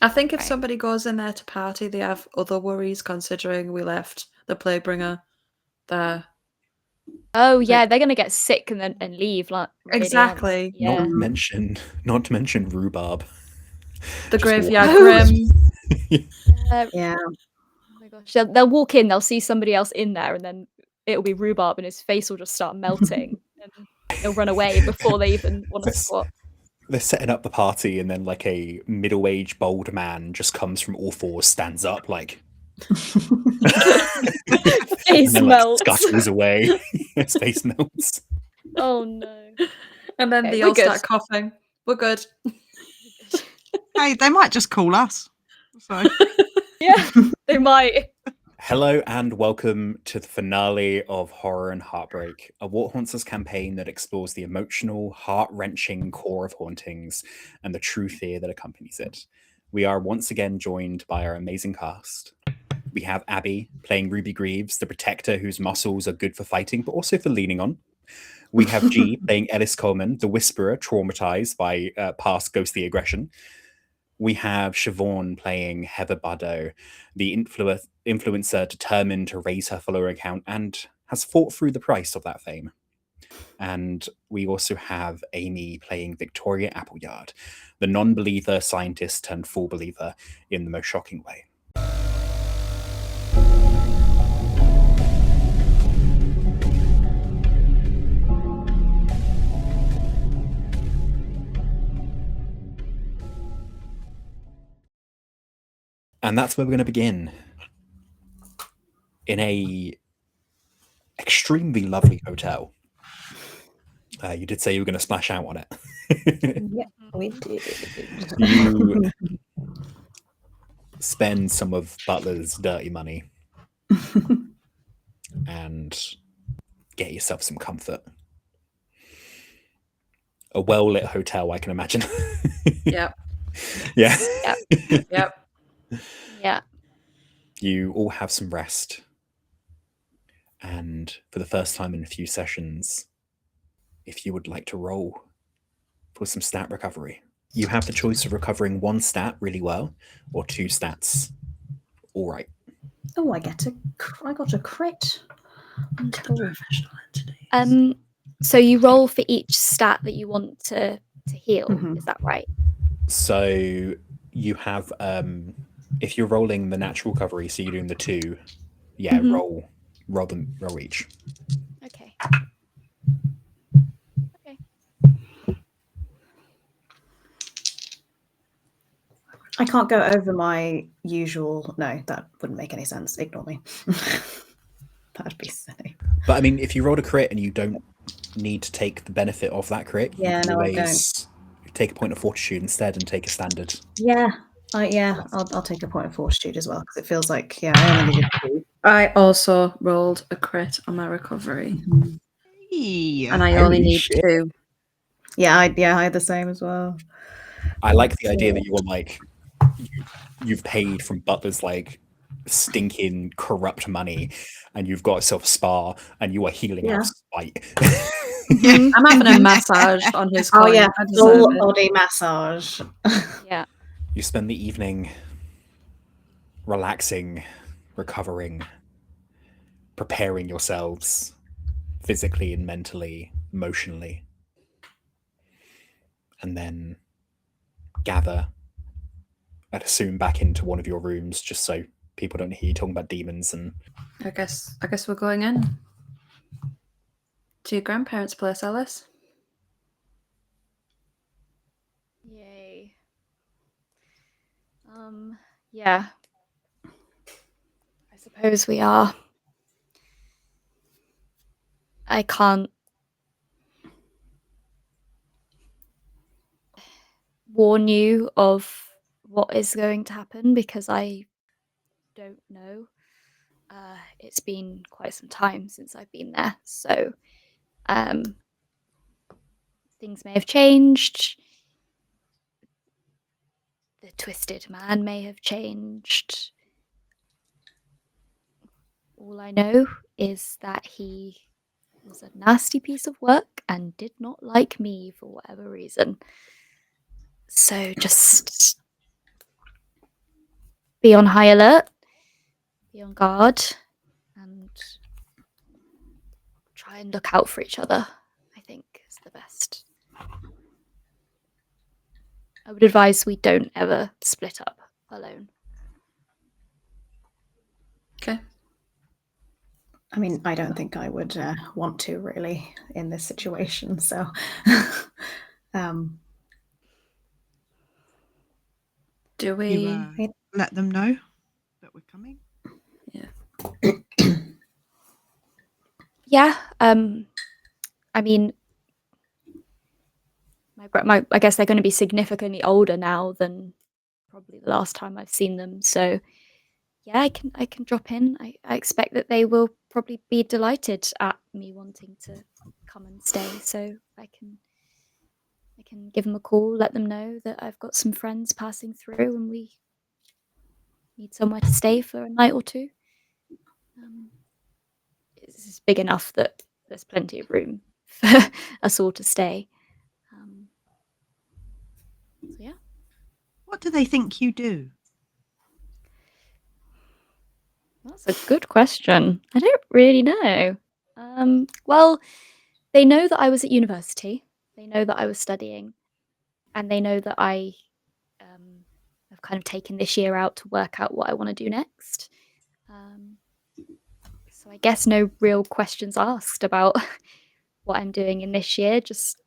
I think if Right. somebody goes in there to party, they have other worries considering we left the Playbringer there. Oh yeah, they're gonna get sick and leave, like really, Exactly. aren't they? Yeah. Not to mention rhubarb. The Just graveyard walking- grim. Yeah. Oh my gosh. They'll walk in, they'll see somebody else in there, and then it'll be rhubarb, and his face will just start melting, and they'll run away before they even want to squat. They're setting up the party, and then like a middle-aged bold man just comes from all fours, stands up, like Face and then, melts. scuttles away. His face melts. Oh no. And then Okay, they we're all good. start coughing. We're good. Hey, they might just call us. So Yeah, they might. Hello and welcome to the finale of Horror and Heartbreak, a What Haunts Us campaign that explores the emotional, heart-wrenching core of hauntings and the true fear that accompanies it. We are once again joined by our amazing cast. We have Abby playing Ruby Greaves, the protector whose muscles are good for fighting, but also for leaning on. We have G playing Ellis Coleman, the whisperer traumatized by past ghostly aggression. We have Siobhán playing Heather Bardot, the influencer determined to raise her follower count and has fought through the price of that fame. And we also have Amy playing Victoria Appleyard, the non-believer scientist turned full believer in the most shocking way. And that's where we're going to begin. In a extremely lovely hotel. You did say you were going to splash out on it. Yeah, we did. You spend some of Butler's dirty money and get yourself some comfort. A well-lit hotel, I can imagine. Yep. Yeah. Yep. Yeah. You all have some rest. And for the first time in a few sessions, if you would like to roll for some stat recovery, you have the choice of recovering one stat really well or two stats all right. Oh, I got a crit. So you roll for each stat that you want to heal, is that right? So you have if you're rolling the natural recovery, so you're doing the two, roll each. Okay. I can't go over my usual. No, that wouldn't make any sense. Ignore me. That'd be silly. But I mean, if you rolled a crit and you don't need to take the benefit of that crit, you can always take a point of fortitude instead and take a standard. Yeah. I'll take a point of fortitude as well because it feels like I only needed 2. I also rolled a crit on my recovery, and I only need 2. Yeah, I had the same as well. I like the idea that you were like you've paid from Butler's like stinking corrupt money, and you've got yourself a spa, and you are healing out spite. I'm having a massage on his coin. Oh yeah, full body massage. Yeah. You spend the evening relaxing, recovering, preparing yourselves physically and mentally, emotionally, and then gather, I'd assume, back into one of your rooms just so people don't hear you talking about demons. And I guess we're going in to your grandparents' place, Ellis. Yay. Yeah. I suppose we are. I can't warn you of what is going to happen because I don't know. It's been quite some time since I've been there, so things may have changed. The twisted man may have changed. All I know is that he was a nasty piece of work and did not like me for whatever reason. So just be on high alert, be on guard, and try and look out for each other, I think is the best. I would advise we don't ever split up alone. Okay. I mean, I don't think I would want to really in this situation. So, Do we? You let them know that we're coming? Yeah. Yeah. I mean, I guess they're going to be significantly older now than probably the last time I've seen them. So yeah, I can drop in. I expect that they will probably be delighted at me wanting to come and stay. So I can give them a call, let them know that I've got some friends passing through and we need somewhere to stay for a night or two. It's big enough that there's plenty of room for us all to stay. So yeah. What do they think you do? That's a good question. I don't really know. Well, they know that I was at university. They know that I was studying, and they know that I have kind of taken this year out to work out what I want to do next. So I guess no real questions asked about what I'm doing in this year, just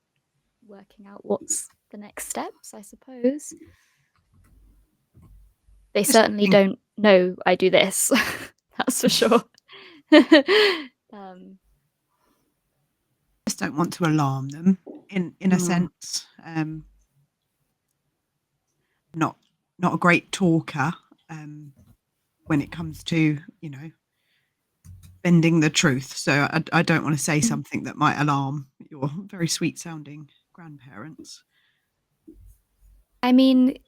working out what's the next steps, I suppose. They certainly don't know I do this. That's for sure. Just don't want to alarm them in a sense. Not a great talker when it comes to, bending the truth. So I don't want to say something that might alarm your very sweet sounding grandparents. I mean,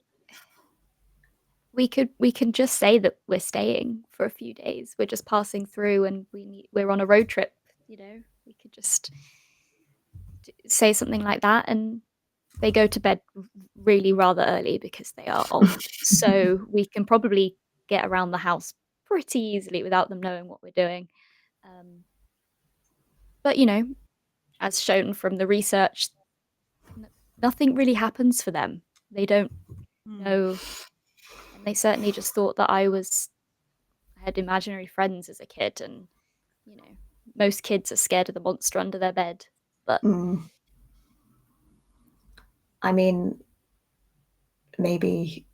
we can just say that we're staying for a few days. We're just passing through, and we're on a road trip. We could just say something like that, and they go to bed really rather early because they are old. So we can probably get around the house pretty easily without them knowing what we're doing. But as shown from the research, nothing really happens for them. They don't know. And they certainly just thought that I had imaginary friends as a kid, and most kids are scared of the monster under their bed. But I mean, maybe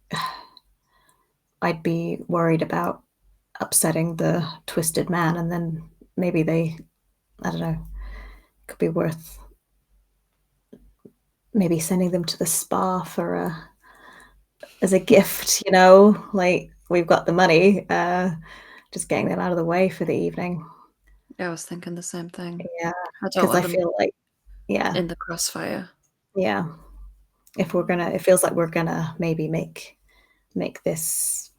I'd be worried about upsetting the twisted man, and then maybe I don't know, could be worth maybe sending them to the spa as a gift, like we've got the money, just getting them out of the way for the evening. Yeah, I was thinking the same thing. Yeah, because I feel like, in the crossfire. Yeah, it feels like we're gonna maybe make this,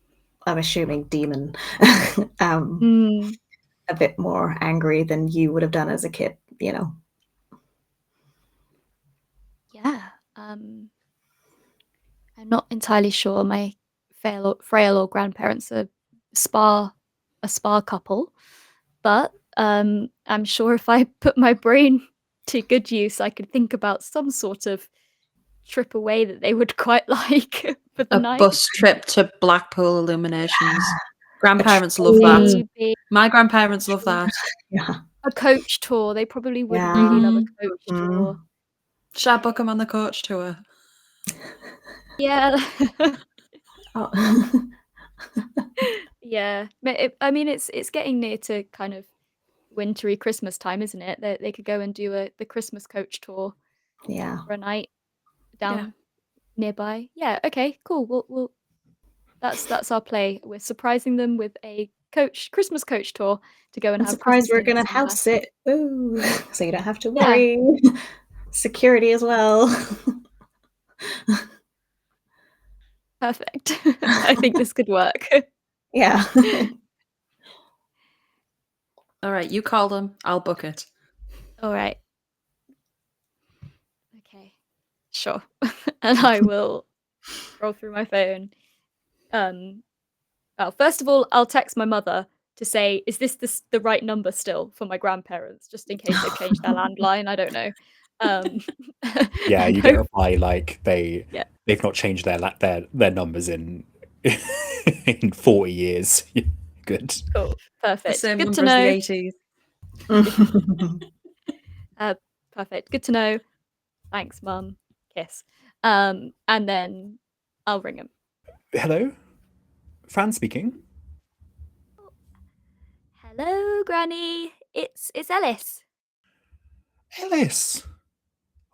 I'm assuming, demon a bit more angry than you would have done as a kid, Yeah. I'm not entirely sure. My frail old grandparents are a spa couple, but I'm sure if I put my brain to good use, I could think about some sort of trip away that they would quite like for the night. Bus trip to Blackpool Illuminations. Grandparents love that. My grandparents love that. Yeah. A coach tour. They probably would really love a coach tour. Shall I book them on the coach tour? Yeah. Yeah. I mean, it's getting near to kind of wintry Christmas time, isn't it? They could go and do the Christmas coach tour. Yeah. For a night down nearby. Yeah. Okay. Cool. We'll that's our play. We're surprising them with a Christmas coach tour to go and I'm have surprised Christmas we're gonna dinner house sit. Ooh, so you don't have to Yeah. worry. Security as well. Perfect. I think this could work. Yeah. All right, you call them. I'll book it. All right. Okay. Sure. And I will scroll through my phone. Well, first of all, I'll text my mother to say, is this the right number still for my grandparents, just in case they've changed their landline? I don't know. Yeah, and you get a hope- reply like Yeah. they've not changed their numbers in in 40 years. Good. Cool. The Perfect. same Good to number know. as the 80s. Perfect. Good to know. Thanks, Mum. Kiss. And then I'll ring him. Hello? Fran speaking. Hello, Granny. It's Ellis. Ellis.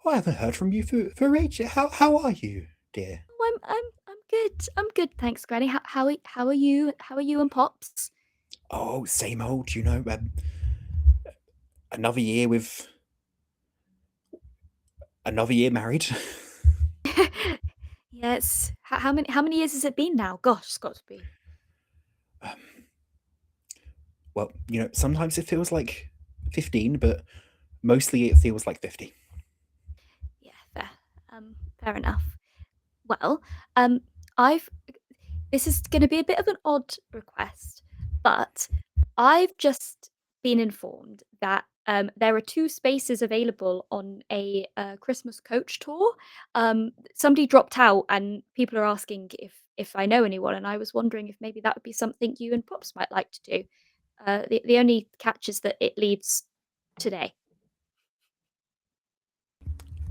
Oh, I haven't heard from you for ages. How are you, dear? Oh, I'm good. I'm good, thanks, Granny. How are you? How are you and Pops? Oh, same old, another year married. Yes. How many years has it been now? Gosh, it's got to be. Well, sometimes it feels like 15, but mostly it feels like 50. Yeah, fair. Fair enough. Well, I've this is going to be a bit of an odd request, but I've just been informed that there are 2 spaces available on a Christmas coach tour. Somebody dropped out, and people are asking if I know anyone, and I was wondering if maybe that would be something you and Pops might like to do. The only catch is that it leaves today.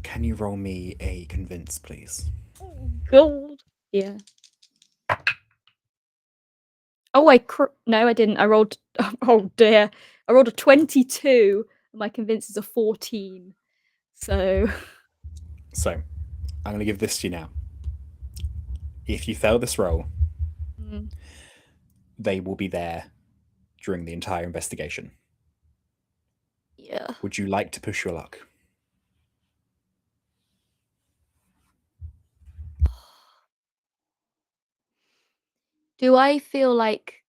Can you roll me a convince, please? Gold. Yeah. Oh, no, I didn't. I rolled. Oh dear, I rolled a 22. And my convince is a 14. So So, I'm going to give this to you now. If you fail this roll, they will be there during the entire investigation. yeah. Would you like to push your luck? Do I feel like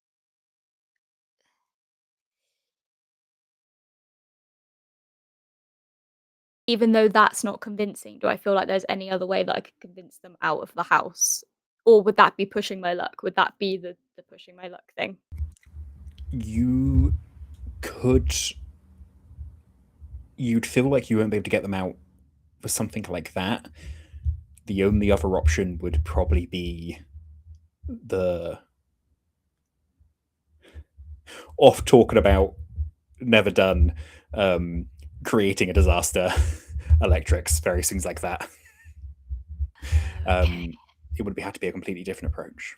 even though that's not convincing, do I feel like there's any other way that I could convince them out of the house? Or would that be pushing my luck? Would that be the pushing my luck thing? You could. You'd feel like you won't be able to get them out for something like that. The only other option would probably be the off talking about never done, creating a disaster, electrics, various things like that. Okay. It would have to be a completely different approach.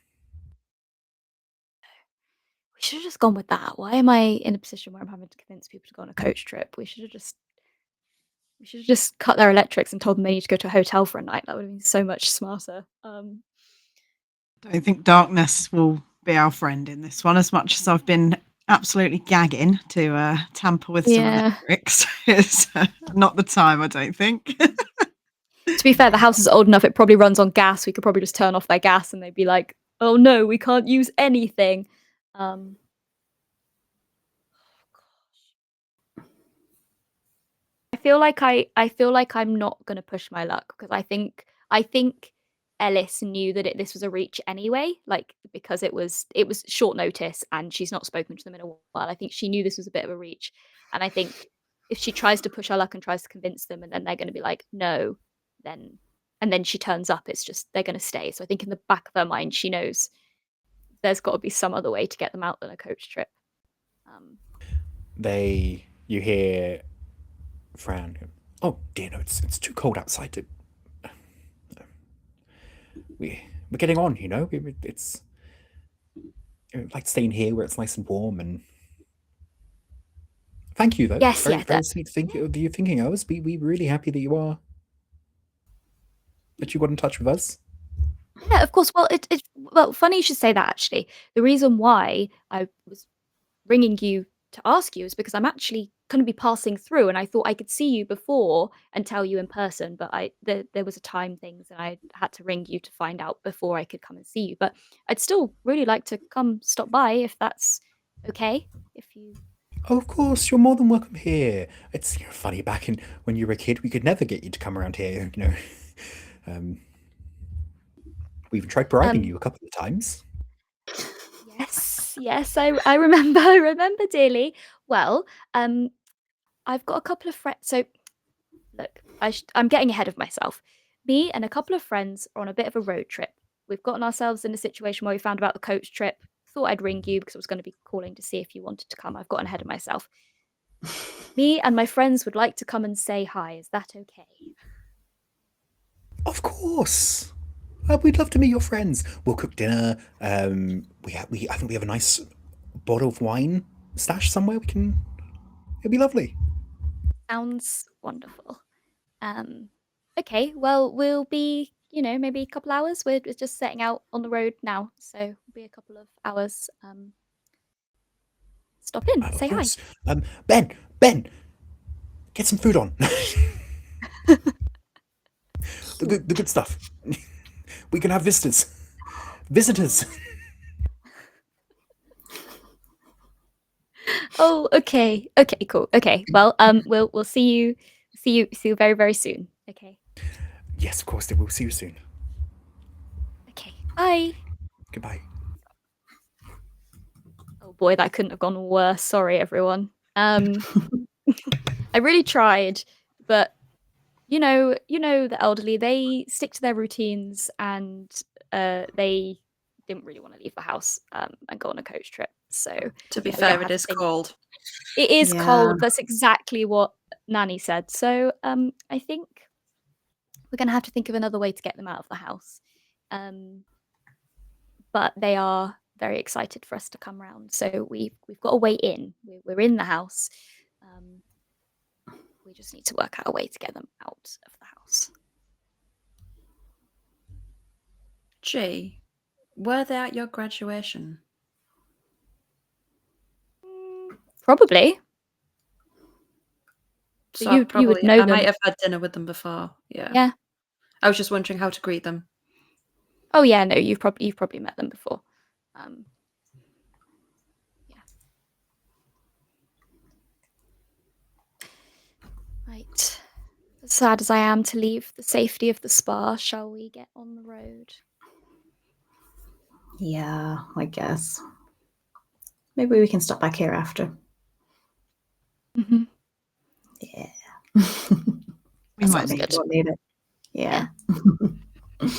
We should have just gone with that. Why am I in a position where I'm having to convince people to go on a coach trip? We should have just cut their electrics and told them they need to go to a hotel for a night. That would have been so much smarter. Don't think darkness will be our friend in this one, as much as I've been absolutely gagging to tamper with some electrics. It's not the time, I don't think. To be fair, the house is old enough, it probably runs on gas. We could probably just turn off their gas and they'd be like, oh no, we can't use anything. I feel like I'm not gonna push my luck because I think Ellis knew that this was a reach anyway, like because it was short notice and she's not spoken to them in a while. I think she knew this was a bit of a reach, and I think if she tries to push her luck and tries to convince them, and then they're going to be like no, then she turns up, it's just they're going to stay. So I think in the back of her mind, she knows there's got to be some other way to get them out than a coach trip. You hear Fran. Oh dear, no, it's too cold outside to. We're getting on, it's like staying here where it's nice and warm. And thank you, though. Yes, very sweet of you thinking of us. We really happy that you got in touch with us. Yeah, of course. Well, well, funny you should say that. Actually, the reason why I was ringing you to ask you is because I'm actually going to be passing through, and I thought I could see you before and tell you in person, but there was a time things, and I had to ring you to find out before I could come and see you. But I'd still really like to come stop by if that's okay. If you. Oh, of course, you're more than welcome here. It's funny. Back in when you were a kid, we could never get you to come around here. We even tried bribing you a couple of times. Yes, Yes, I remember. I remember dearly. Well, I've got a couple of friends. So, look, I'm getting ahead of myself. Me and a couple of friends are on a bit of a road trip. We've gotten ourselves in a situation where we found about the coach trip. Thought I'd ring you because I was going to be calling to see if you wanted to come. I've gotten ahead of myself. Me and my friends would like to come and say hi. Is that okay? Of course. We'd love to meet your friends. We'll cook dinner. I think we have a nice bottle of wine stashed somewhere. It'll be lovely. Sounds wonderful. Okay, well, we'll be, maybe a couple hours. We're just setting out on the road now, so it'll be a couple of hours. Stop in, Of say hi. course. Ben, get some food on. the good stuff. We can have visitors. Oh, okay, cool. Okay, well, we'll see you very, very soon. Okay. Yes, of course. We'll see you soon. Okay. Bye. Goodbye. Oh boy, that couldn't have gone worse. Sorry, everyone. I really tried, but you know the elderly, they stick to their routines, and they didn't really want to leave the house and go on a coach trip. So To be fair, it is cold. It is Yeah. cold. That's exactly what Nanny said. So I think we're gonna have to think of another way to get them out of the house. But they are very excited for us to come round. So we've got a way in. We're in the house. We just need to work out a way to get them out of the house. Gee, were they at your graduation? Probably. So you would know I them. might have had dinner with them before. Yeah. Yeah. I was just wondering how to greet them. Oh yeah, no, you've probably met them before. Yeah. Right. As sad as I am to leave the safety of the spa, shall we get on the road? Yeah, I guess. Maybe we can stop back here after. Mm-hmm. Yeah. We That might sounds need good. to. We'll need it. Yeah. Okay.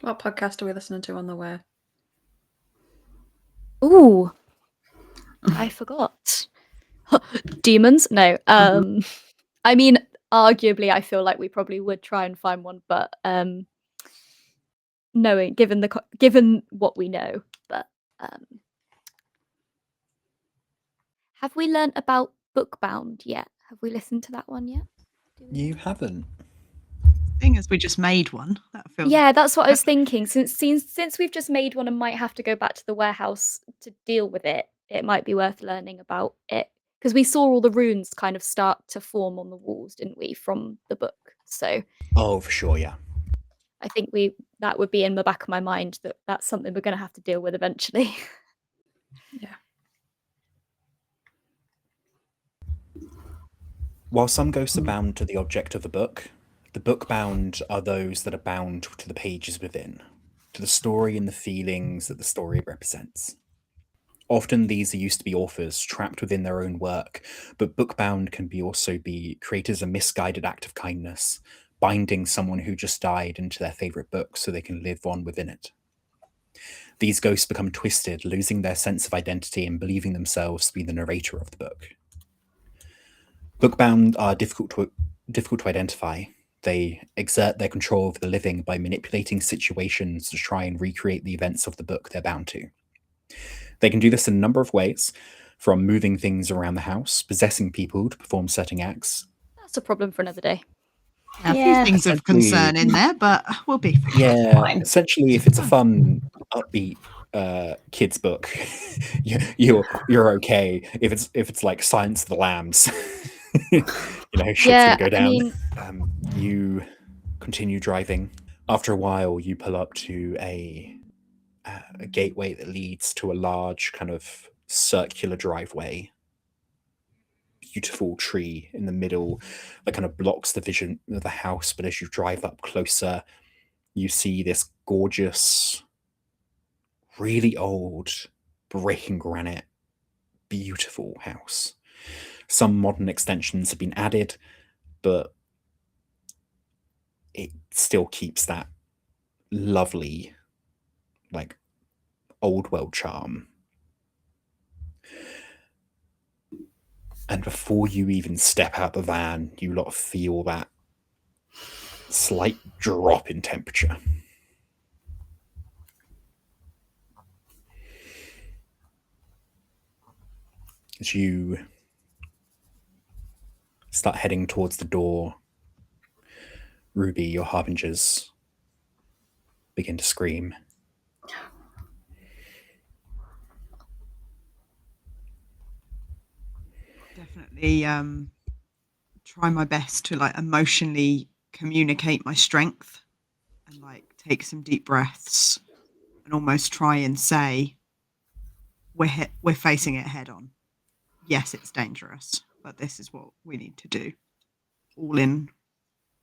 What podcast are we listening to on the way? Ooh, I forgot. Demons? No. I mean, arguably, I feel like we probably would try and find one, but knowing given what we know, but have we learnt about Bookbound yet? Have we listened to that one yet? You haven't. Thing is, we just made one. That feels. Yeah, that's what I was thinking. Since we've just made one and might have to go back to the warehouse to deal with it, it might be worth learning about it. Because we saw all the runes kind of start to form on the walls, didn't we, from the book? So Oh, for sure, yeah. I think that would be in the back of my mind that that's something we're going to have to deal with eventually. Yeah. While some ghosts are bound to the object of the book bound are those that are bound to the pages within, to the story and the feelings that the story represents. Often these are used to be authors trapped within their own work, but bookbound can also be created as a misguided act of kindness, binding someone who just died into their favourite book so they can live on within it. These ghosts become twisted, losing their sense of identity and believing themselves to be the narrator of the book. Bookbound are difficult to identify. They exert their control over the living by manipulating situations to try and recreate the events of the book they're bound to. They can do this in a number of ways, from moving things around the house, possessing people to perform certain acts. That's a problem for another day. A few things of concern in there, but we'll be fine. Yeah, essentially, if it's a fun, upbeat kids book, you're okay. If it's like Silence of the Lambs, shit's gonna go down. I mean, You continue driving. After a while, you pull up to a gateway that leads to a large kind of circular driveway. beautiful tree in the middle that kind of blocks the vision of the house. But as you drive up closer, you see this gorgeous, really old brick and granite, beautiful house. Some modern extensions have been added, but it still keeps that lovely, like, old world charm. And before you even step out the van, you lot feel that slight drop in temperature. As you start heading towards the door, Ruby, your harbingers begin to scream. Definitely try my best to like emotionally communicate my strength and like take some deep breaths and almost try and say we're facing it head on. Yes, it's dangerous, but this is what we need to do. All in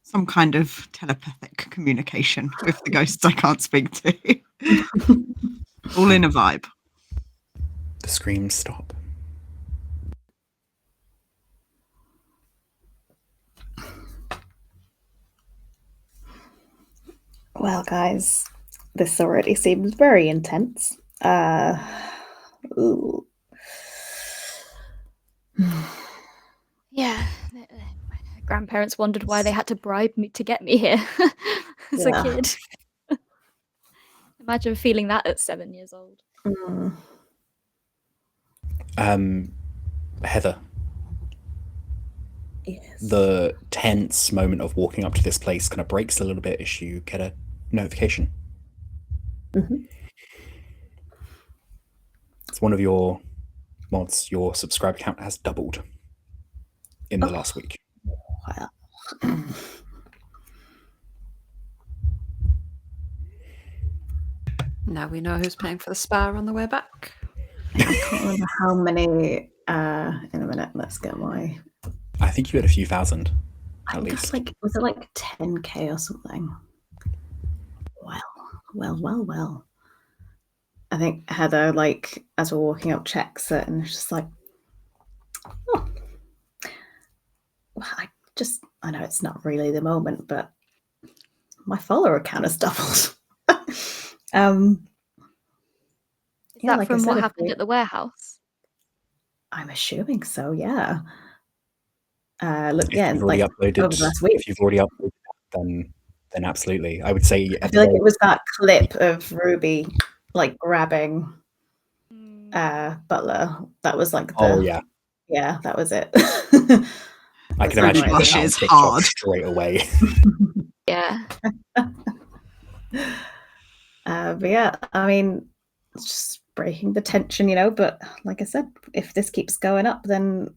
some kind of telepathic communication with the ghosts I can't speak to. All in a vibe. The screams stop. Well, guys, this already seems very intense. Ooh. Yeah, my grandparents wondered why they had to bribe me to get me here as a kid. Imagine feeling that at 7 years old. Heather. Yes. The tense moment of walking up to this place kind of breaks a little bit as you get a notification. It's one of your mods. Your subscriber count has doubled in the last week. Wow. Now we know who's paying for the spa on the way back. I can't remember how many. In a minute, let's get my. I think you had a few thousand. I think that's like, was it like 10K or something? Well. I think Heather, like, as we're walking up, checks it and it's just like, oh, well, I know it's not really the moment, but my follower count has doubled. Is that like from what happened at the warehouse? I'm assuming so, yeah. Look, If you've already uploaded, over the last week. If you've already uploaded, then absolutely. I would say I feel like it was that clip of Ruby like grabbing Butler. That was like the yeah, that was it. I can imagine it is hard straight away. Yeah. But yeah, I mean, it's just breaking the tension, you know. But like I said, if this keeps going up, then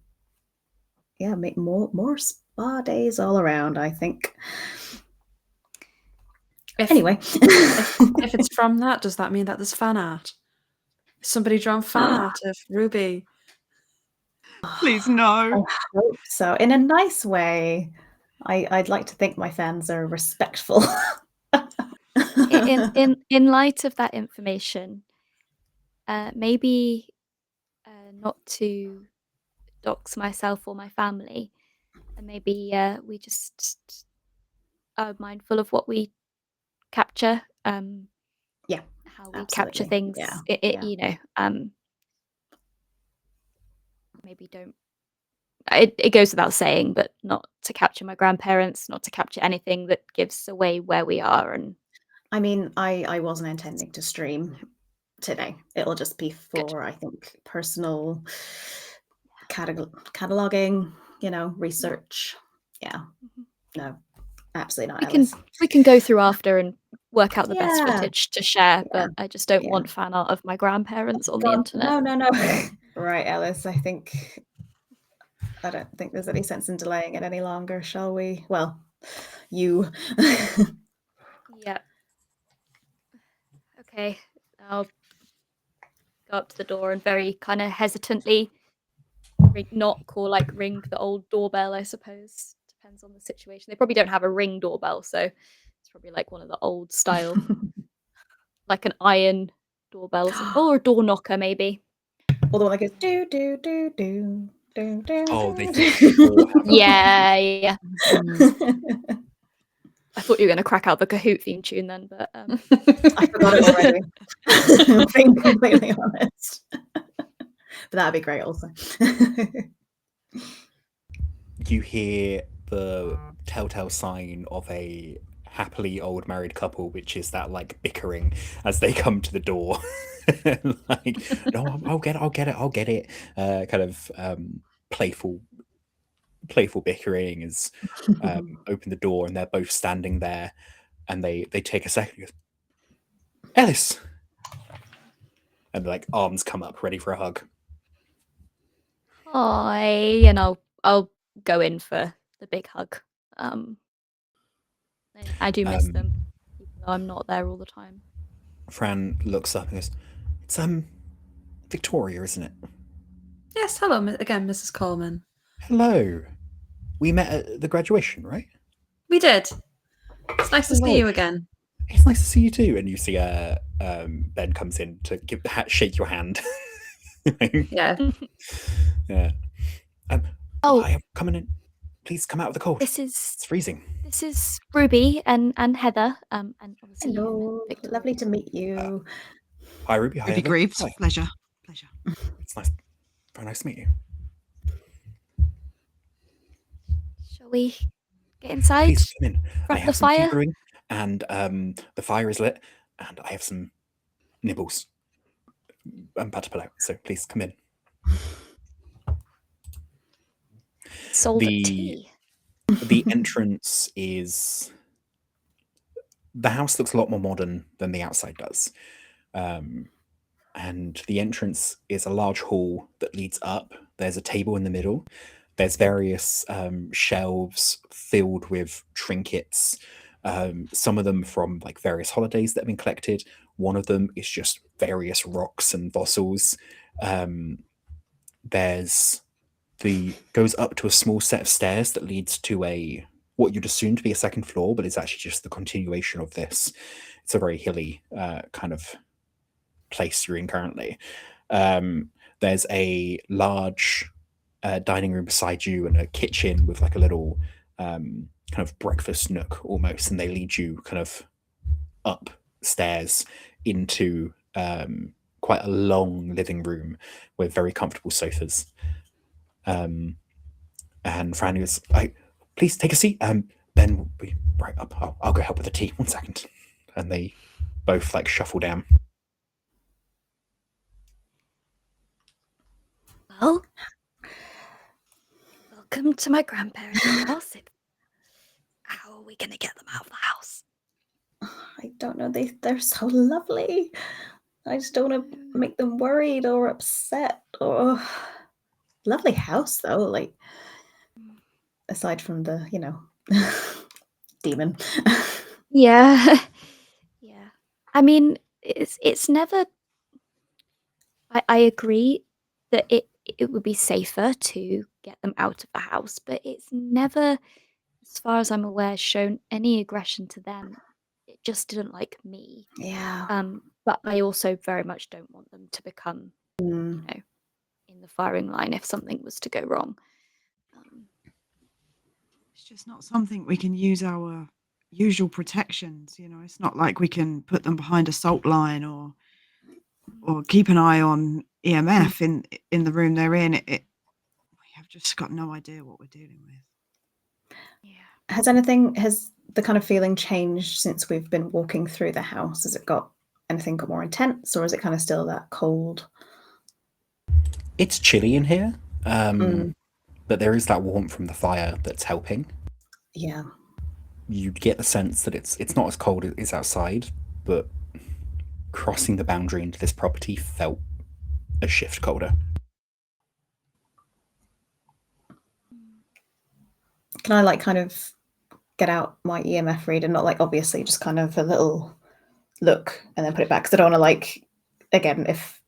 yeah, make more spa days all around, I think. Anyway, if it's from that, does that mean that there's fan art? Somebody drawn fan art of Ruby? Please no. I hope so. In a nice way. I'd like to think my fans are respectful. in light of that information, maybe not to dox myself or my family, and maybe we just are mindful of what we capture. Yeah, how we capture things. Yeah. You know, maybe don't. It goes without saying, but not to capture my grandparents, not to capture anything that gives away where we are. And I mean, I wasn't intending to stream today. It'll just be for, I think, personal cataloging, you know, research. Yeah. No, absolutely not. We can go through after and work out the best footage to share, but I just don't want fan art of my grandparents on the internet. No. Right, Ellis, I don't think there's any sense in delaying it any longer, shall we? Well, you. Yeah. Okay, I'll go up to the door and very kind of hesitantly knock or like ring the old doorbell, I suppose. Depends on the situation. They probably don't have a ring doorbell, so it's probably like one of the old style, like an iron doorbell or a door knocker maybe. Or the one that goes do do do do do do. Oh, they do. Yeah. I thought you were going to crack out the Kahoot theme tune then, but I forgot it already. Being completely honest. But that'd be great also. You hear the telltale sign of a happily old married couple, which is that like bickering as they come to the door. Like, no, I'll get it. Kind of playful bickering is open the door, and they're both standing there, and they take a second and goes, Ellis, and like arms come up ready for a hug. hi, and I'll go in for the big hug. I do miss them, even though I'm not there all the time. Fran looks up and goes, it's Victoria, isn't it? Yes, hello again, Mrs. Coleman. Hello. We met at the graduation, right? We did. It's nice to see you again. It's nice to see you too. And you see Ben comes in to shake your hand. Yeah. Yeah. Oh, I am coming in. Please come out of the cold. This It's freezing. This is Ruby and Heather. And obviously Hello, Victoria. lovely to meet you. Hi, Ruby. Hi, Ruby Heather. Greaves. Hi. Pleasure. It's nice. Very nice to meet you. Shall we get inside? Please come in. Front I the have some tea fire? brewing, and the fire is lit, and I have some nibbles. I'm about to pull out, so please come in. Sold tea. The entrance is... The house looks a lot more modern than the outside does. And the entrance is a large hall that leads up. There's a table in the middle. There's various shelves filled with trinkets. Some of them from like various holidays that have been collected. One of them is just various rocks and fossils. Goes up to a small set of stairs that leads to what you'd assume to be a second floor, but it's actually just the continuation of this. It's a very hilly kind of place you're in currently. There's a large dining room beside you and a kitchen with like a little kind of breakfast nook almost, and they lead you kind of upstairs into quite a long living room with very comfortable sofas. And Fran goes, please take a seat. Ben will be right up. I'll go help with the tea. 1 second. And they both like shuffle down. Well, welcome to my grandparents' house. How are we going to get them out of the house? I don't know. They're so lovely. I just don't want to make them worried or upset. Or lovely house though. Like aside from the, demon. Yeah. Yeah. I mean, it's never. I agree that it would be safer to get them out of the house, but it's never, as far as I'm aware, shown any aggression to them. It just didn't like me. Yeah. But I also very much don't want them to become, in the firing line if something was to go wrong. It's just not something we can use our usual protections. It's not like we can put them behind a salt line or keep an eye on EMF in the room they're in. We have just got no idea what we're dealing with. Yeah. Has the kind of feeling changed since we've been walking through the house? Has it got anything got more intense, or is it kind of still that cold? It's chilly in here, but there is that warmth from the fire that's helping. Yeah. You'd get the sense that it's not as cold as it's outside, but crossing the boundary into this property felt a shift colder. Can I kind of get out my EMF reader? Not obviously, just kind of a little look and then put it back, because I don't want to again, if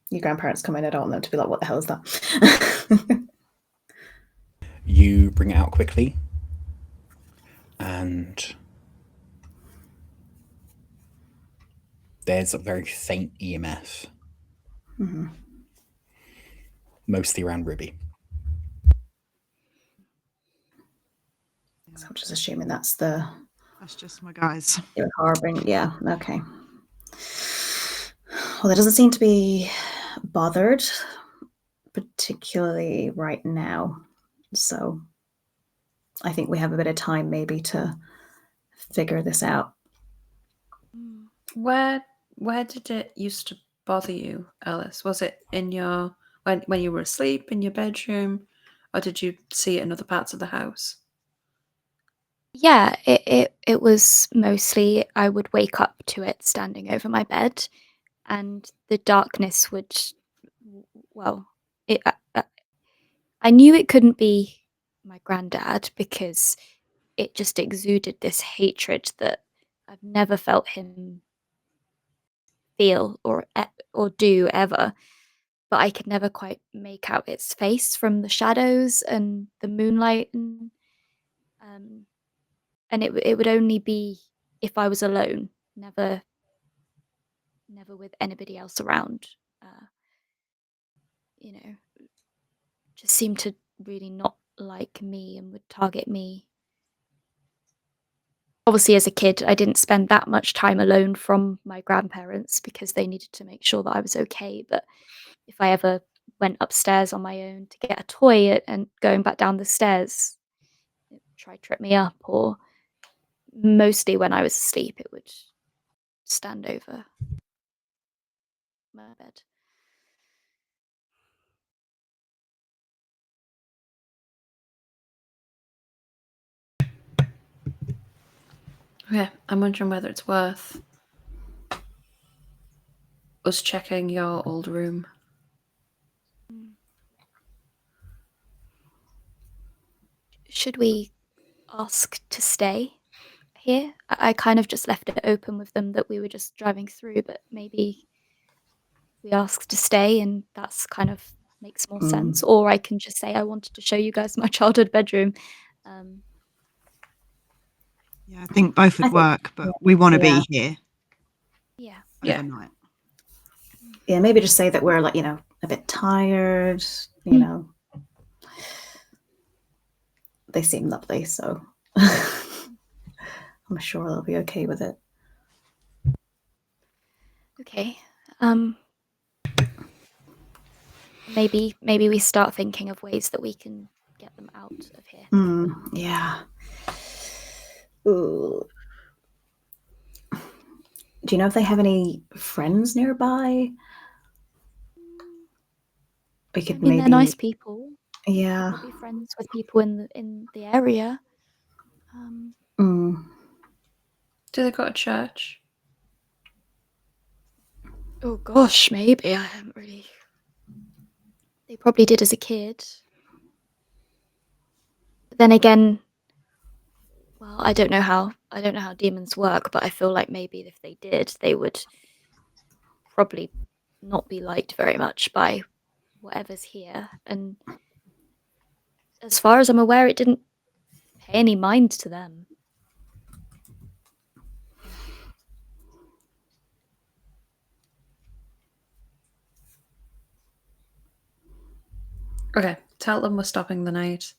your grandparents come in, I don't want them to be like, what the hell is that? You bring it out quickly, and there's a very faint EMF, mostly around Ruby. So I'm just assuming that's just my guys. harboring. Yeah, okay. Well, it doesn't seem to be bothered particularly right now, so I think we have a bit of time maybe to figure this out. Where did it used to bother you, Ellis? Was it in your when you were asleep in your bedroom, or did you see it in other parts of the house? Yeah, it was mostly I would wake up to it standing over my bed, and the darkness would, well, I knew it couldn't be my granddad because it just exuded this hatred that I've never felt him feel or do ever. But I could never quite make out its face from the shadows and the moonlight, and it would only be if I was alone, never with anybody else around. You know, just seemed to really not like me and would target me. Obviously, as a kid, I didn't spend that much time alone from my grandparents because they needed to make sure that I was okay. But if I ever went upstairs on my own to get a toy and going back down the stairs, it would try to trip me up, or mostly when I was asleep, it would stand over my bed. Okay, I'm wondering whether it's worth us checking your old room. Should we ask to stay here? I kind of just left it open with them that we were just driving through, but maybe we ask to stay and that's kind of makes more sense. Or I can just say I wanted to show you guys my childhood bedroom. Yeah, I think both would work, but we want to be here. Yeah. Overnight. Yeah, maybe just say that we're like, a bit tired, know. They seem lovely, so I'm sure they'll be okay with it. Okay. Maybe we start thinking of ways that we can get them out of here. Yeah. Ooh. Do you know if they have any friends nearby? We could maybe. They're nice people. Yeah. We'll be friends with people in the area. Do they go to church? Oh gosh, maybe I haven't really. They probably did as a kid. But then again, well, I don't know how demons work, but I feel like maybe if they did, they would probably not be liked very much by whatever's here. And as far as I'm aware, it didn't pay any mind to them. Okay, tell them we're stopping the night.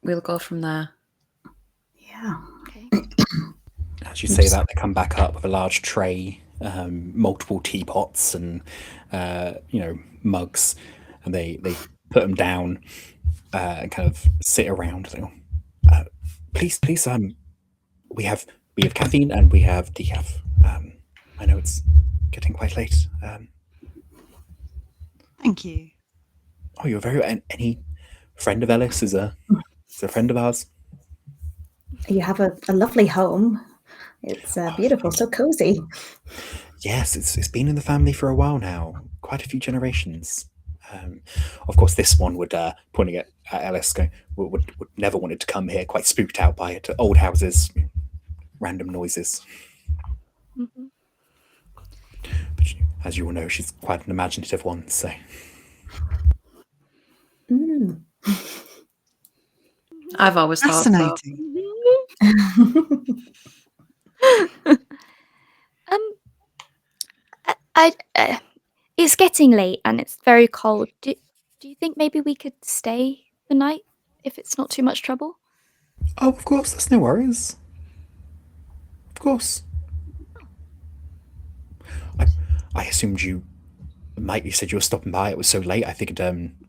We'll go from there. Yeah. Okay. As you say that, they come back up with a large tray, multiple teapots and mugs, and they put them down and kind of sit around. Please, we have caffeine and we have decaf. I know it's getting quite late. Thank you. Oh, you're very. Any friend of Ellis is a friend of ours. You have a lovely home. It's beautiful, so cozy. Yes, it's been in the family for a while now, quite a few generations. Of course, this one would, pointing at Ellis, going, would never wanted to come here, quite spooked out by it. Old houses, random noises. Mm-hmm. As you all know, she's quite an imaginative one, so... I've always thought so. Fascinating. It's getting late and it's very cold. Do you think maybe we could stay the night if it's not too much trouble? Oh, of course, there's no worries. Of course. I assumed you said you were stopping by. It was so late. I figured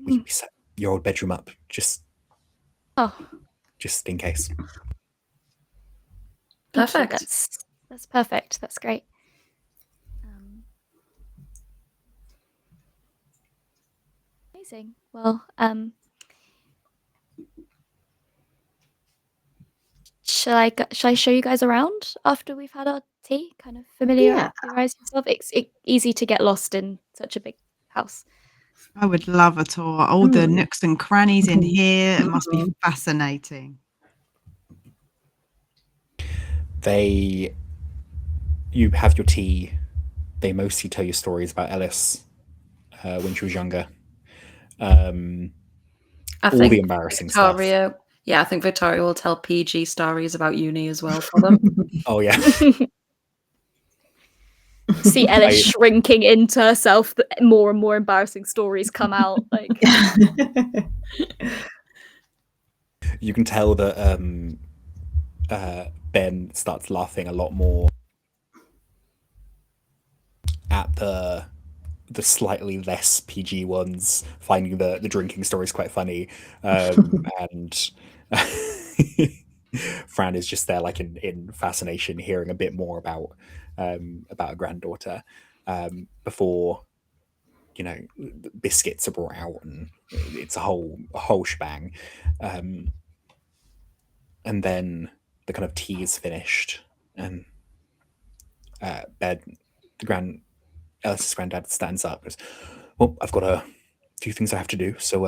we set your old bedroom up just in case. Perfect. That's perfect. That's great. Amazing. Well, shall I show you guys around after we've had our tea? Kind of familiarize yourself. It's easy to get lost in such a big house. I would love a tour. All the nooks and crannies in here. It must be fascinating. You have your tea. They mostly tell you stories about Ellis when she was younger. I all think the embarrassing stuff. Yeah, I think Victoria will tell PG stories about uni as well for them. Oh yeah. See Ellis shrinking into herself. More and more embarrassing stories come out. Like you can tell that Ben starts laughing a lot more at the slightly less PG ones, finding the drinking stories quite funny, and Fran is just there, like in fascination, hearing a bit more about a granddaughter before biscuits are brought out, and it's a whole shebang, and then the kind of tea is finished, and Ellis's granddad stands up and goes, well, I've got a few things I have to do, so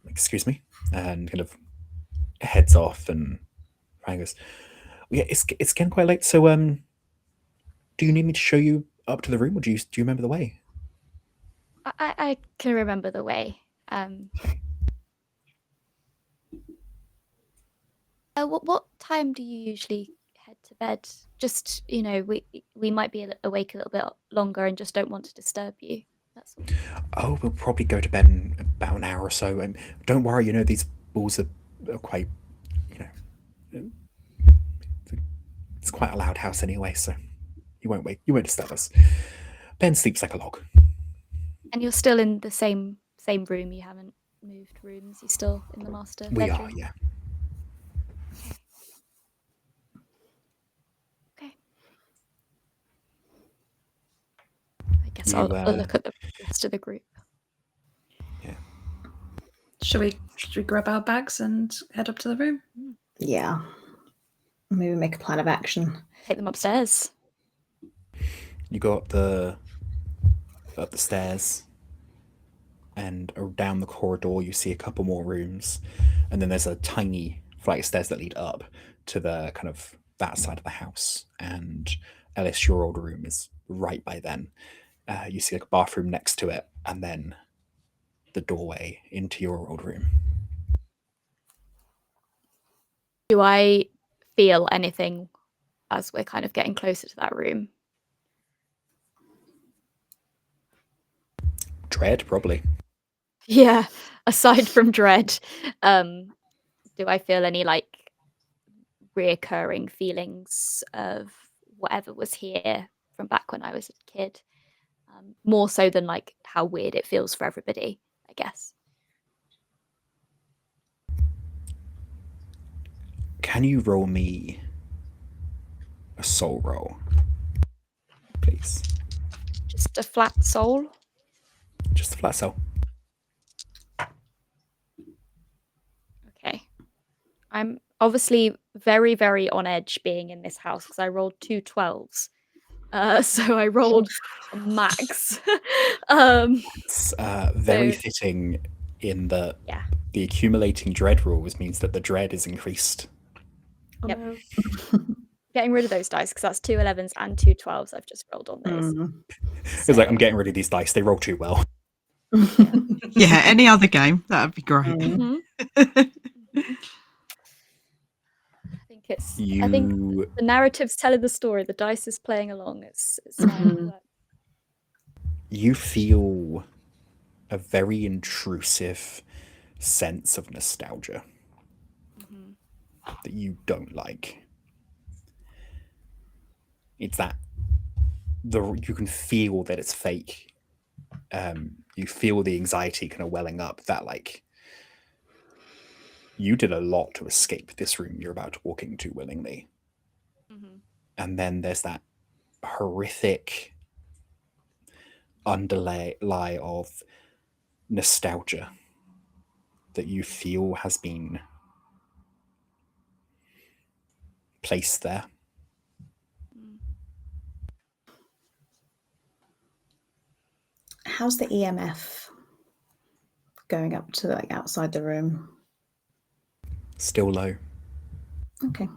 excuse me, and kind of heads off. And Ryan goes, yeah, it's getting quite late, so do you need me to show you up to the room, or do you remember the way? I can remember the way. What time do you usually head to bed? Just, we might be awake a little bit longer and just don't want to disturb you. That's all. Oh, we'll probably go to bed in about an hour or so. And don't worry, these walls are quite, it's quite a loud house anyway, so you won't disturb us. Ben sleeps like a log. And you're still in the same room. You haven't moved rooms. You're still in the master bedroom. We are, yeah. I guess I'll look at the rest of the group. Yeah. Should we grab our bags and head up to the room? Yeah. Maybe make a plan of action. Take them upstairs. You go up the stairs, and down the corridor you see a couple more rooms, and then there's a tiny flight of stairs that lead up to the kind of that side of the house. And Ellis, your old room is right by then. You see like a bathroom next to it, and then the doorway into your old room. Do I feel anything as we're kind of getting closer to that room? Dread, probably. Yeah, aside from dread, do I feel any like reoccurring feelings of whatever was here from back when I was a kid? More so than like how weird it feels for everybody, I guess. Can you roll me a soul roll, please? Just a flat soul? Just a flat soul. Okay. I'm obviously very, very on edge being in this house because I rolled 2 12s. So I rolled a max. It's very fitting in the accumulating dread rules means that the dread is increased. Yep. getting rid of those dice because that's 2 11s and 2 12s I've just rolled on those. It's like, I'm getting rid of these dice. They roll too well. Yeah, any other game, that would be great. Mhm. I think the narrative's telling the story. The dice is playing along. It's starting to work. You feel a very intrusive sense of nostalgia that you don't like. It's that you can feel that it's fake. You feel the anxiety kind of welling up, that like you did a lot to escape this room you're about to walk into willingly. And then there's that horrific underlay of nostalgia that you feel has been placed there. How's the EMF going up to like outside the room? Still low. Okay.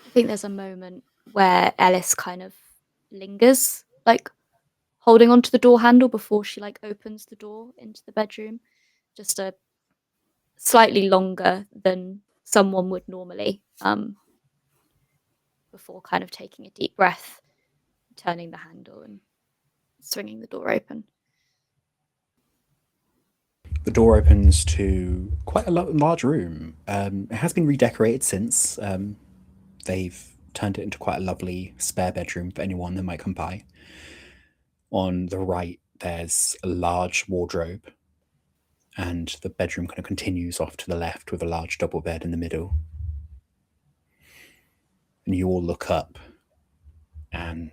I think there's a moment where Ellis kind of lingers, like holding onto the door handle before she like opens the door into the bedroom. Just a slightly longer than someone would normally, before kind of taking a deep breath, turning the handle and swinging the door open. The door opens to quite a large room. It has been redecorated since. They've turned it into quite a lovely spare bedroom for anyone that might come by. On the right, there's a large wardrobe, and the bedroom kind of continues off to the left with a large double bed in the middle. And you all look up, and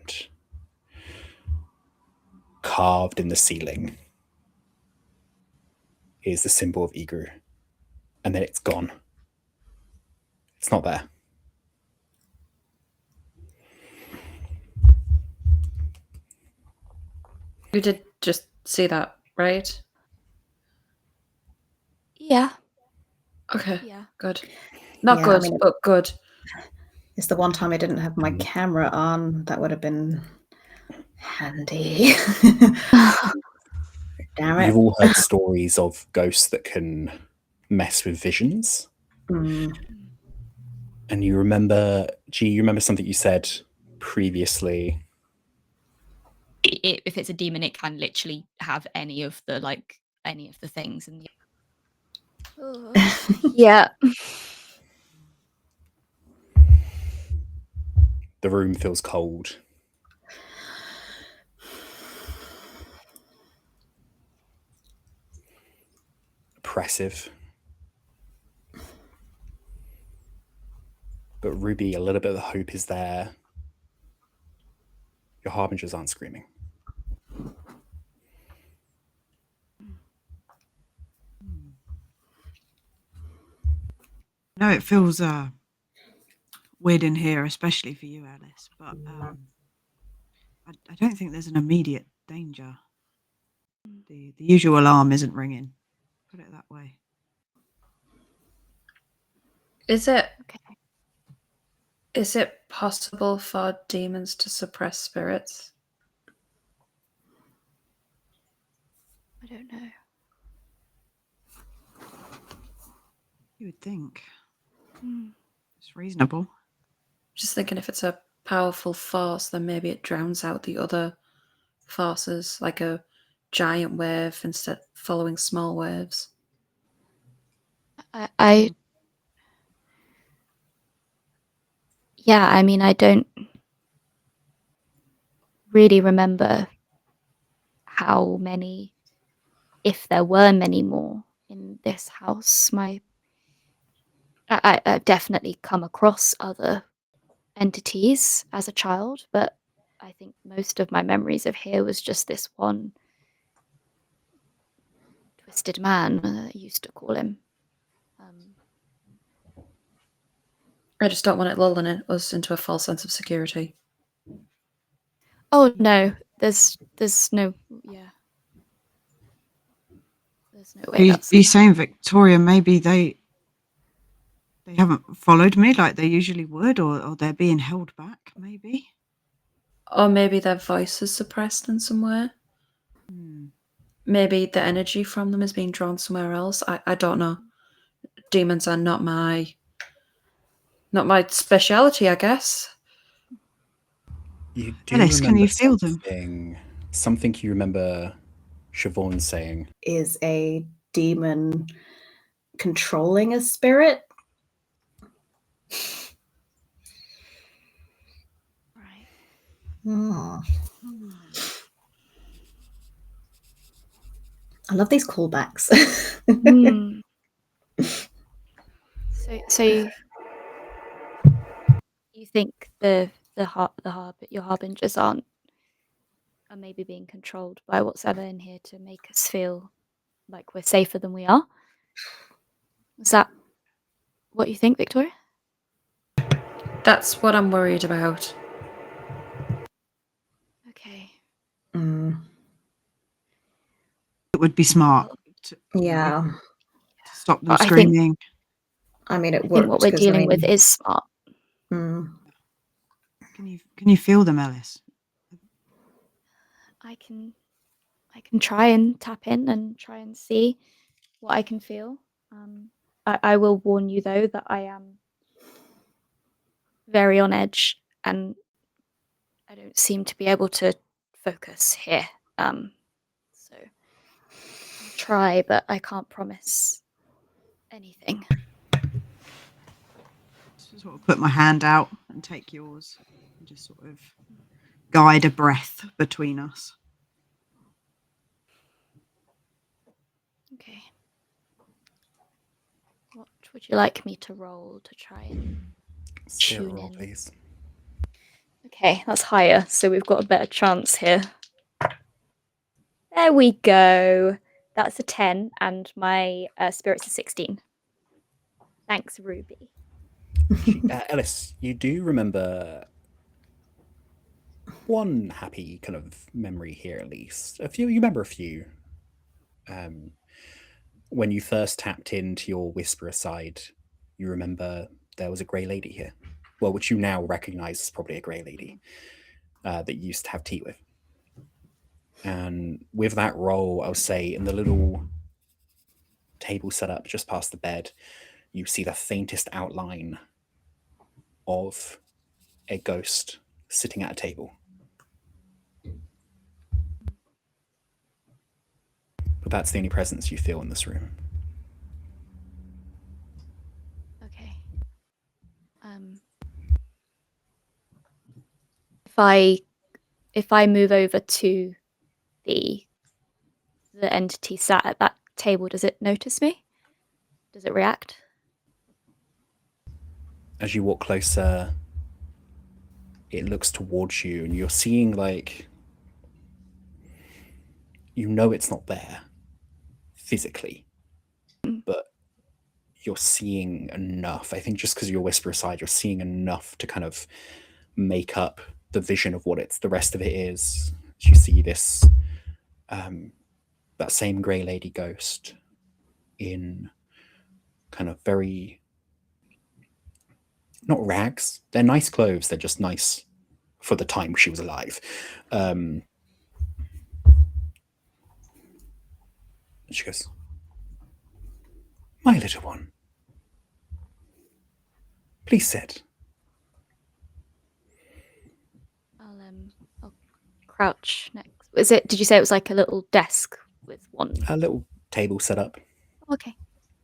carved in the ceiling is the symbol of Igru. And then it's gone. It's not there. You did just see that, right? Yeah. Okay. Yeah. Good. Not Yeah, good, I mean, but good. It's the one time I didn't have my camera on. That would have been handy. Damn it. You've all heard stories of ghosts that can mess with visions. And you remember, you remember something you said previously. If it's a demon, it can literally have any of the things. And Yeah. The room feels cold. Oppressive. But Ruby, a little bit of the hope is there. Your harbingers aren't screaming. No, it feels weird in here, especially for you, Alice. But I don't think there's an immediate danger. The usual alarm isn't ringing. Put it that way. Is it Okay. is it possible for demons to suppress spirits? I don't know. You would think. It's reasonable. Just thinking if it's a powerful force, then maybe it drowns out the other forces, like a giant wave instead following small waves. Yeah, I mean, I don't really remember how many, if there were many more in this house. I've definitely come across other entities as a child, but I think most of my memories of here was just this one twisted man, I used to call him. I just don't want it lulling us into a false sense of security. Oh no, there's no, yeah. There's no way Are that's you saying, Victoria, maybe they they haven't followed me like they usually would, or they're being held back, maybe. Or maybe their voice is suppressed in somewhere. Maybe the energy from them is being drawn somewhere else. I don't know. Demons are not my speciality, I guess. You do Ellis, can remember you feel them? something you remember Siobhán saying. Is a demon controlling a spirit? Right. Hmm. I love these callbacks. So you think your harbingers are maybe being controlled by what's ever in here to make us feel like we're safer than we are? Is that what you think, Victoria? That's what I'm worried about. Okay. It would be smart to stop them screaming. I mean, it I worked. think what we're dealing with is smart. Can you feel them, Ellis? I can try and tap in and try and see what I can feel. I will warn you though that I am very on edge and I don't seem to be able to focus here. So I'll try, but I can't promise anything. Sort of put my hand out and take yours and just sort of guide a breath between us. Okay. What would you like me to roll to try and Spirit tune roll, in? please. Okay, that's higher, so we've got a better chance here. There we go. That's a 10, and my spirit's a 16. Thanks, Ruby. Ellis, you do remember one happy kind of memory here, at least. You remember a few. When you first tapped into your Whisperer side, you remember there was a grey lady here. Well, which you now recognize as probably a grey lady that you used to have tea with. And with that roll, I'll say in the little table set up just past the bed, you see the faintest outline of a ghost sitting at a table. But that's the only presence you feel in this room. Okay. If I move over to the entity sat at that table, does it notice me? Does it react? As you walk closer, it looks towards you, and you're seeing, like, you know it's not there physically, but you're seeing enough. I think just because you're Whisperer side, you're seeing enough to kind of make up the vision of what the rest of it is. You see this, that same grey lady ghost in kind of very, not rags. They're nice clothes. They're just nice for the time she was alive. She goes, "My little one, please sit." I'll crouch next. Did you say it was like a little desk with one? A little table set up. Okay.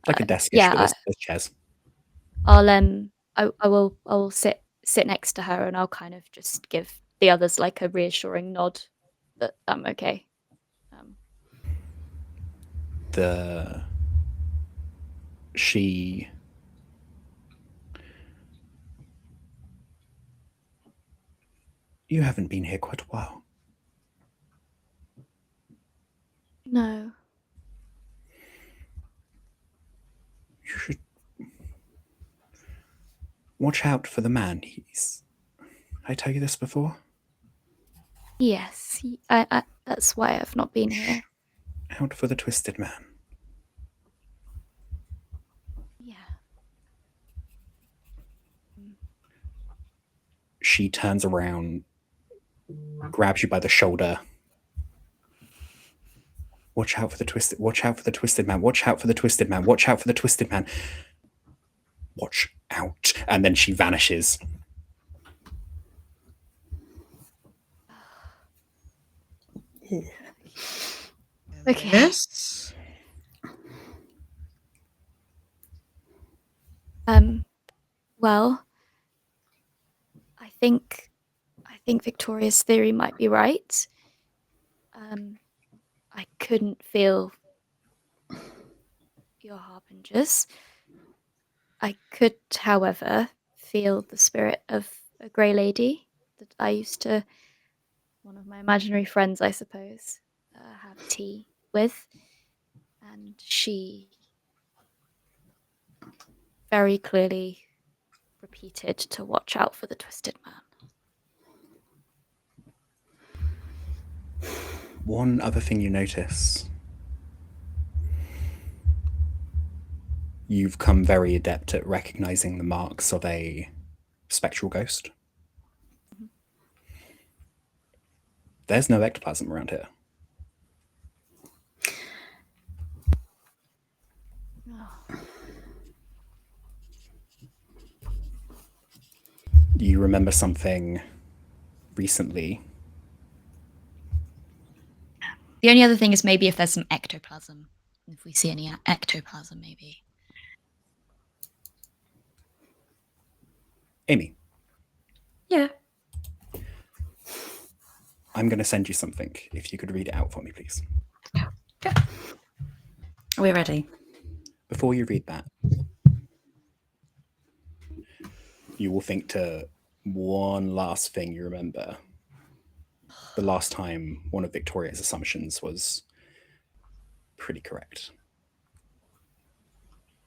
Like a desk, yeah, but there's chairs. I will sit next to her and I'll kind of just give the others like a reassuring nod that I'm okay. You haven't been here quite a while. No. You should watch out for the man. I tell you this before? Yes, I that's why I've not been here. Out for the twisted man. Yeah. she turns around, grabs you by the shoulder. Watch out for the twisted man. Watch out for the twisted man. Watch out for the twisted man. Watch out. And then she vanishes. Okay. Yes. Well, I think Victoria's theory might be right. I couldn't feel your harbingers. I could, however, feel the spirit of a grey lady that I used to, one of my imaginary friends, I suppose, have tea with. And she very clearly repeated to watch out for the twisted man. One other thing you notice. You've come very adept at recognizing the marks of a spectral ghost. There's no ectoplasm around here. You remember something recently. The only other thing is maybe if there's some ectoplasm. If we see any ectoplasm, maybe. Amy. Yeah. I'm going to send you something. If you could read it out for me, please. Okay. Are we ready? Before you read that, you will think to one last thing you remember. The last time one of Victoria's assumptions was pretty correct.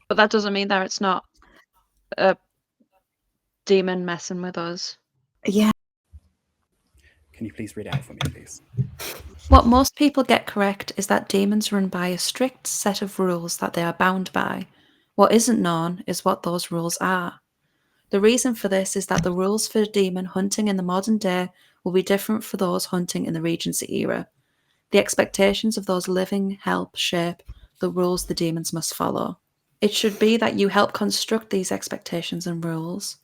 But that doesn't mean that it's not a demon messing with us. Yeah. Can you please read it out for me, please? What most people get correct is that demons run by a strict set of rules that they are bound by. What isn't known is what those rules are. The reason for this is that the rules for demon hunting in the modern day will be different for those hunting in the Regency era. The expectations of those living help shape the rules the demons must follow. It should be that you help construct these expectations and rules.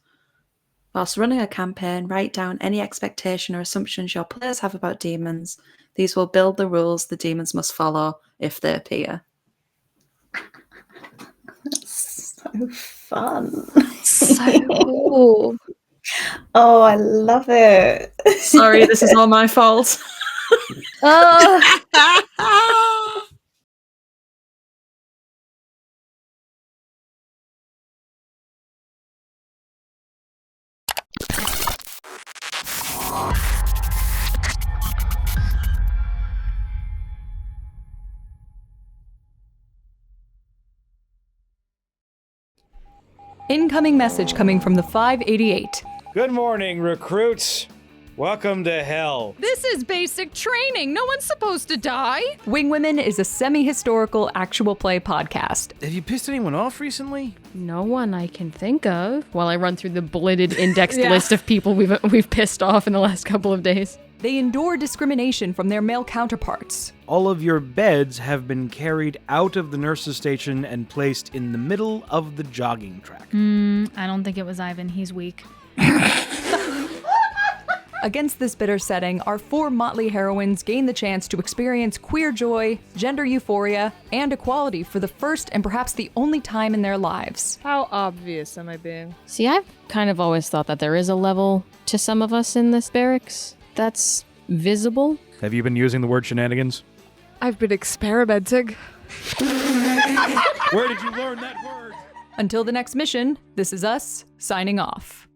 Whilst running a campaign, write down any expectation or assumptions your players have about demons. These will build the rules the demons must follow if they appear. That's so fun. So cool. Oh, I love it. Sorry, this is all my fault. Oh, Incoming message coming from the 588. Good morning, recruits. Welcome to hell. This is basic training. No one's supposed to die. Wing Women is a semi-historical actual play podcast. Have you pissed anyone off recently? No one I can think of. While I run through the bulleted indexed list of people we've pissed off in the last couple of days. They endure discrimination from their male counterparts. All of your beds have been carried out of the nurse's station and placed in the middle of the jogging track. I don't think it was Ivan. He's weak. Against this bitter setting, our four motley heroines gain the chance to experience queer joy, gender euphoria, and equality for the first and perhaps the only time in their lives. How obvious am I being? See, I've kind of always thought that there is a level to some of us in this barracks that's visible. Have you been using the word shenanigans? I've been experimenting. Where did you learn that word? Until the next mission, this is us, signing off.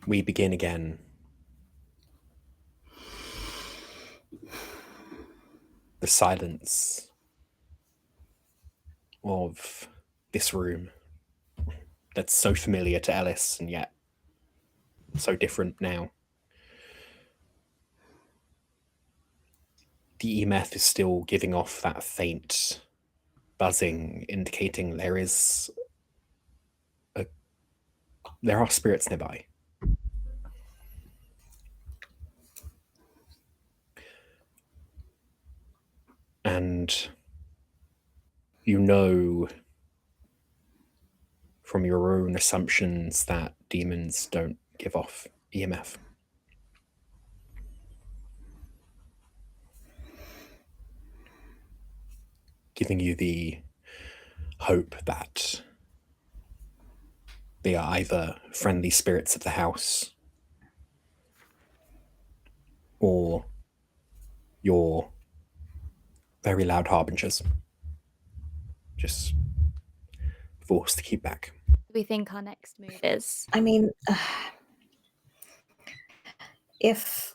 we begin again. The silence of this room that's so familiar to Ellis and yet so different now. The EMF is still giving off that faint buzzing, indicating there are spirits nearby. And you know from your own assumptions that demons don't give off EMF. Giving you the hope that they are either friendly spirits of the house or your very loud harbingers. Just forced to keep back. What do we think our next move is? I mean, if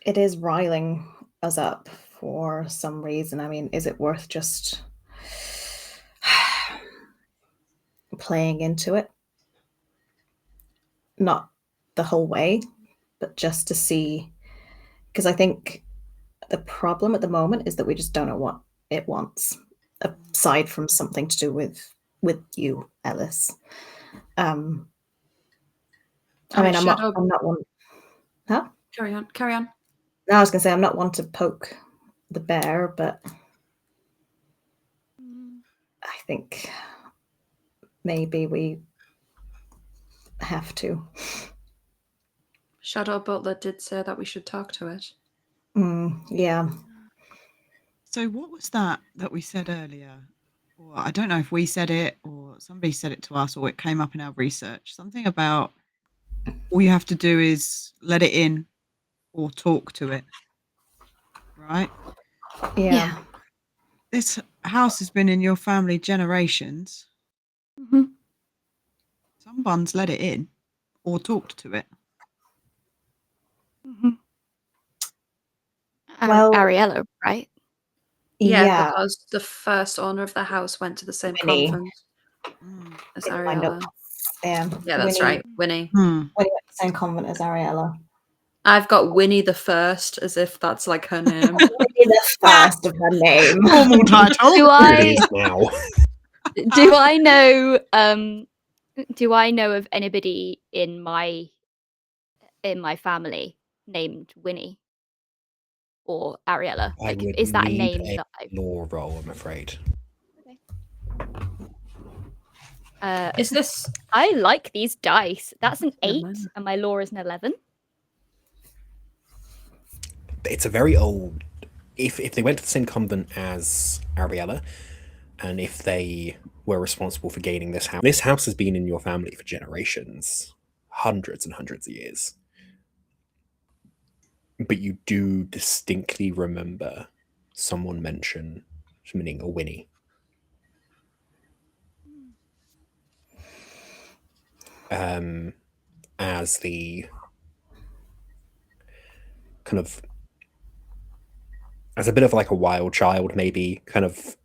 it is riling us up for some reason, I mean, is it worth just playing into it? Not the whole way, but just to see. Because I think the problem at the moment is that we just don't know what it wants, aside from something to do with you, Ellis. I mean, I'm not one. Huh? Carry on. No, I was going to say I'm not one to poke the bear, but I think maybe we have to. Shadow Butler did say that we should talk to it. Yeah. So what was that we said earlier? Or I don't know if we said it or somebody said it to us or it came up in our research. Something about all you have to do is let it in or talk to it. Right? Yeah. This house has been in your family generations. Mm-hmm. Someone's let it in or talked to it. Mm-hmm. Well, Ariella, right? Yeah, because the first owner of the house went to the same Winnie. convent as In my Ariella. notes. Yeah, that's right, Winnie. Winnie went to the same convent as Ariella. I've got Winnie the First, as if that's like her name. Winnie the First of her name. Formal title. Do It is now. Do I know? Do I know of anybody in my family named Winnie or Ariella? I Like, would is that a need name a that I? law roll, I'm afraid. Is this? I like these dice. That's an Never 8, mind. and my law is an 11. It's a very old. If they went to the same convent as Ariella, and if they were responsible for gaining this house has been in your family for generations, hundreds and hundreds of years. But you do distinctly remember someone mentioning a Winnie. As the kind of, as a bit of like a wild child, maybe kind of,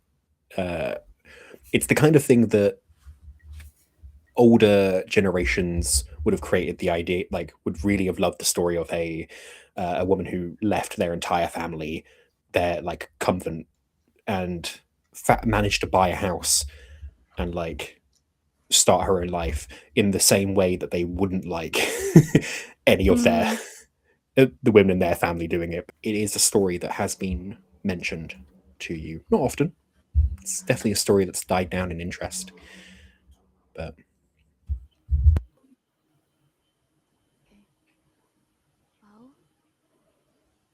it's the kind of thing that older generations would have created the idea, like would really have loved the story of a woman who left their entire family, their like convent, and managed to buy a house and like start her own life in the same way that they wouldn't like any of their the women in their family doing it. It is a story that has been mentioned to you, not often. It's definitely a story that's died down in interest, but Well,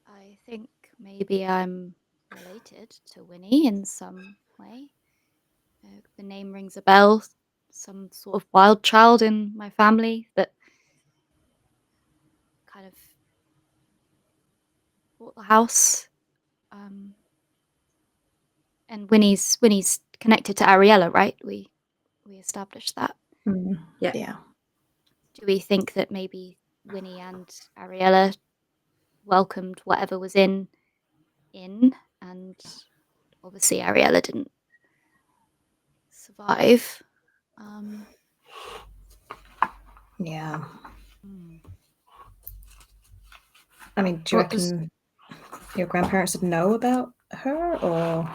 I think maybe I'm related to Winnie in some way. The name rings a bell. Some sort of wild child in my family that kind of bought the house. And Winnie's connected to Ariella, right? We established that. Yeah. Do we think that maybe Winnie and Ariella welcomed whatever was in, and obviously Ariella didn't survive? Yeah. I mean, do you reckon your grandparents would know about her, or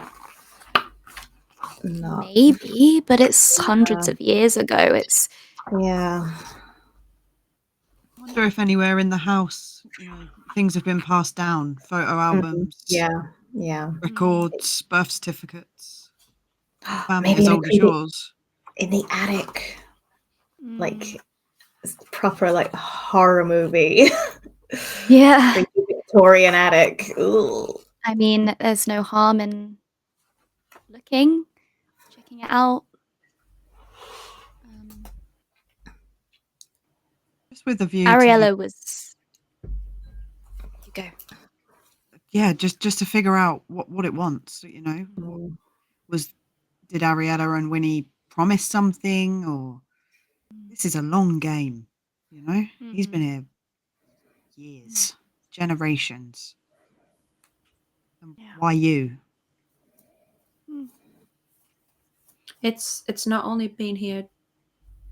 not? Maybe, but it's hundreds of years ago. It's yeah. I wonder if anywhere in the house, things have been passed down, photo albums, yeah, records, birth certificates. Family Maybe as in old as yours. In the attic, like proper like horror movie. Yeah. Victorian attic. Ooh. I mean, there's no harm in checking it out. Just with a view Ariella was. You go. Yeah, just to figure out what it wants. Did Ariella and Winnie promise something, or this is a long game? He's been here years, generations. And why you? It's not only been here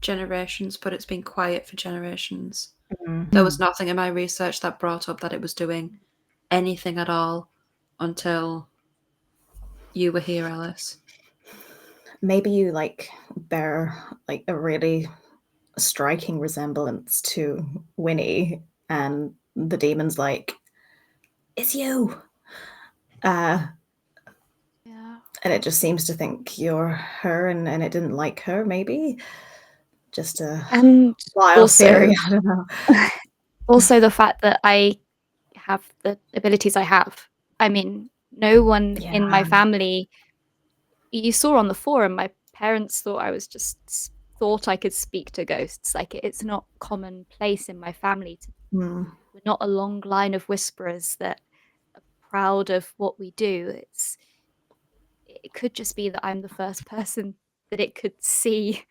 generations, but it's been quiet for generations. There was nothing in my research that brought up that it was doing anything at all until you were here, Ellis. Maybe you bear a really striking resemblance to Winnie, and the demon's like, it's you. And it just seems to think you're her, and it didn't like her, maybe. Just a wild theory. I don't know. Also, the fact that I have the abilities I have. I mean, no one in my family. You saw on the forum, my parents thought I could speak to ghosts. Like, it's not commonplace in my family. We're not a long line of whisperers that are proud of what we do. It could just be that I'm the first person that it could see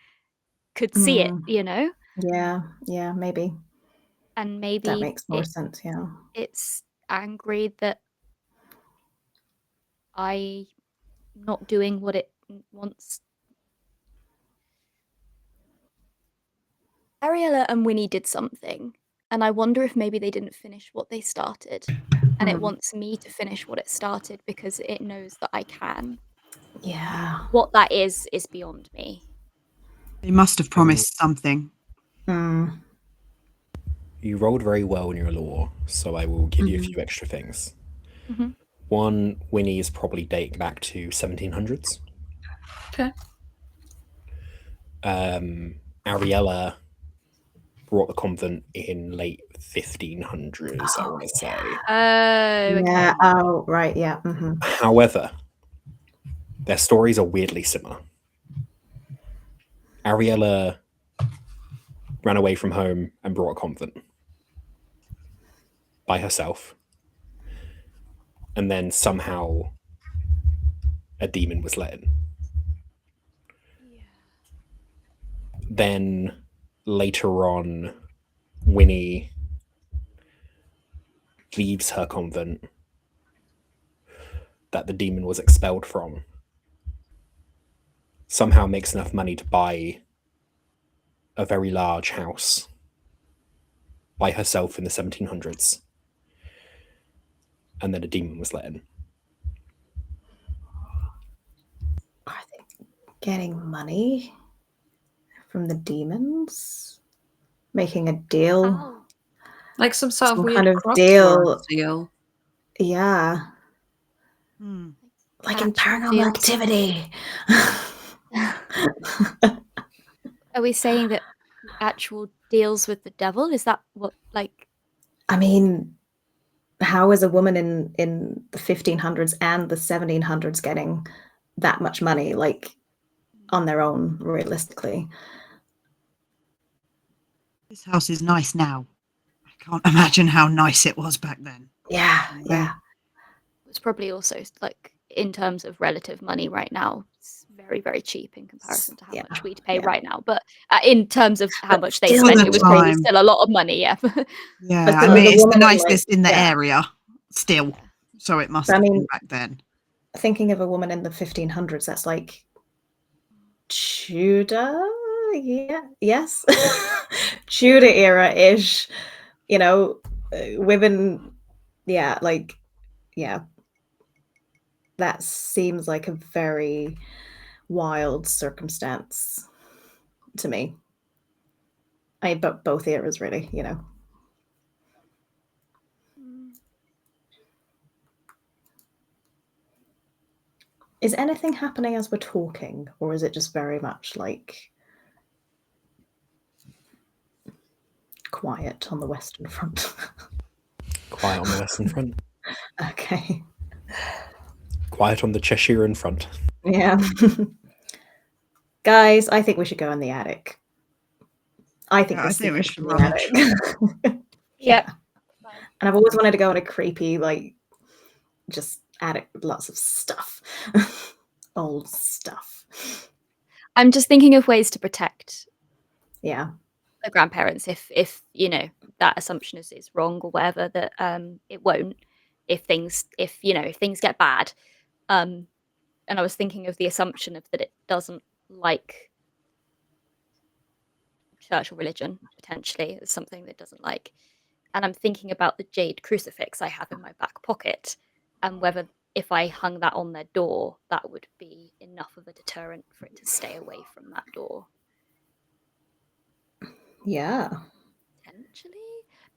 it, Yeah, maybe. And maybe that makes more sense. Yeah, it's angry that I'm not doing what it wants. Ariella and Winnie did something, and I wonder if maybe they didn't finish what they started, and it wants me to finish what it started because it knows that I can. Yeah. What that is beyond me. They must have promised something. You rolled very well in your lore, so I will give you a few extra things. One, Winnie is probably dating back to 1700s. Okay. Ariella brought the convent in late 1500s, I want to say. Yeah. Oh, right. Yeah. However, their stories are weirdly similar. Ariella ran away from home and brought a convent by herself. And then somehow a demon was let in. Then later on, Winnie leaves her convent that the demon was expelled from, somehow makes enough money to buy a very large house by herself in the 1700s. And then a demon was let in. Are they getting money from the demons? Making a deal? Like some sort of weird kind of deal. Yeah. Like in Paranormal Activity. Are we saying that actual deals with the devil? Is that what, like... I mean, how is a woman in the 1500s and the 1700s getting that much money, like, on their own, realistically? This house is nice now. I can't imagine how nice it was back then. Yeah. It's probably also, like, in terms of relative money right now, it's very, very cheap in comparison to how Yeah, much we'd pay yeah. right now. But in terms of how much they still spent, the it was crazy. time. Still a lot of money, yeah. Yeah, But I the mean, it's the woman in, nicest in the yeah. area still. Yeah. So it must But I have been mean- back then. Thinking of a woman in the 1500s, that's like Tudor, yes, Tudor era-ish, you know, women, that seems like a very wild circumstance to me. But both eras, really, you know. Is anything happening as we're talking, or is it just very much like quiet on the Western Front? Quiet on the Western Front. Okay. Quiet on the Cheshirean Front. Yeah. Guys, I think we should go in the attic. I think Yeah, I this think we secret's should in the rummage. attic. Yeah. And I've always wanted to go on a creepy, like, just attic with lots of stuff. Old stuff. I'm just thinking of ways to protect Yeah. the grandparents if you know that assumption is wrong or whatever, that it won't if things get bad. And I was thinking of the assumption of that it doesn't like church or religion, potentially, as something that it doesn't like. And I'm thinking about the jade crucifix I have in my back pocket, and whether if I hung that on their door, that would be enough of a deterrent for it to stay away from that door. Yeah. Potentially.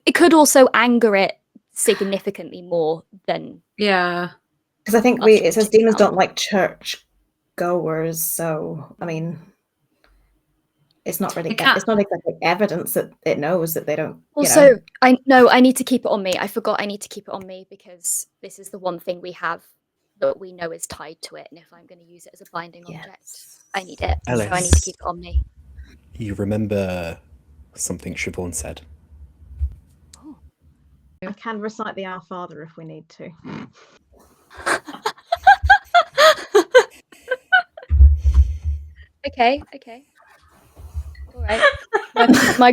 It could also anger it significantly more than Yeah. Because I think us it says shooting demons down. don't like church goers, so I mean, it's not really. It can't- It's not exactly evidence that it knows that they don't. Also, I need to keep it on me. I forgot I need to keep it on me because this is the one thing we have that we know is tied to it, and if I'm going to use it as a binding object, I need it. So I need to Ellis. keep it on me. You remember something Siobhán said? I can recite the Our Father if we need to. Okay. All right. My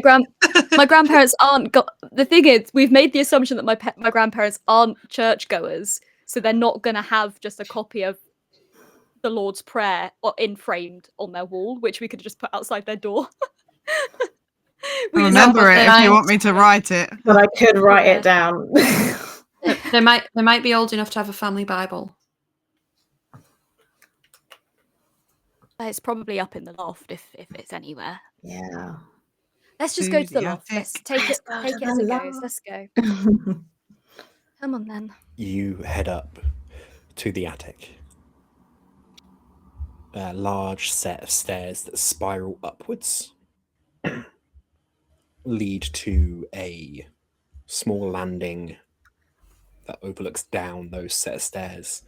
grandparents aren't. The thing is, we've made the assumption that my grandparents aren't churchgoers, so they're not going to have just a copy of the Lord's Prayer or framed on their wall, which we could just put outside their door. Remember it if you want me to write it. But I could write it down. They might be old enough to have a family Bible. It's probably up in the loft if it's anywhere. Yeah. Let's just go to the loft. Let's take it as it goes. Let's go. Come on then. You head up to the attic. A large set of stairs that spiral upwards lead to a small landing that overlooks down those set of stairs,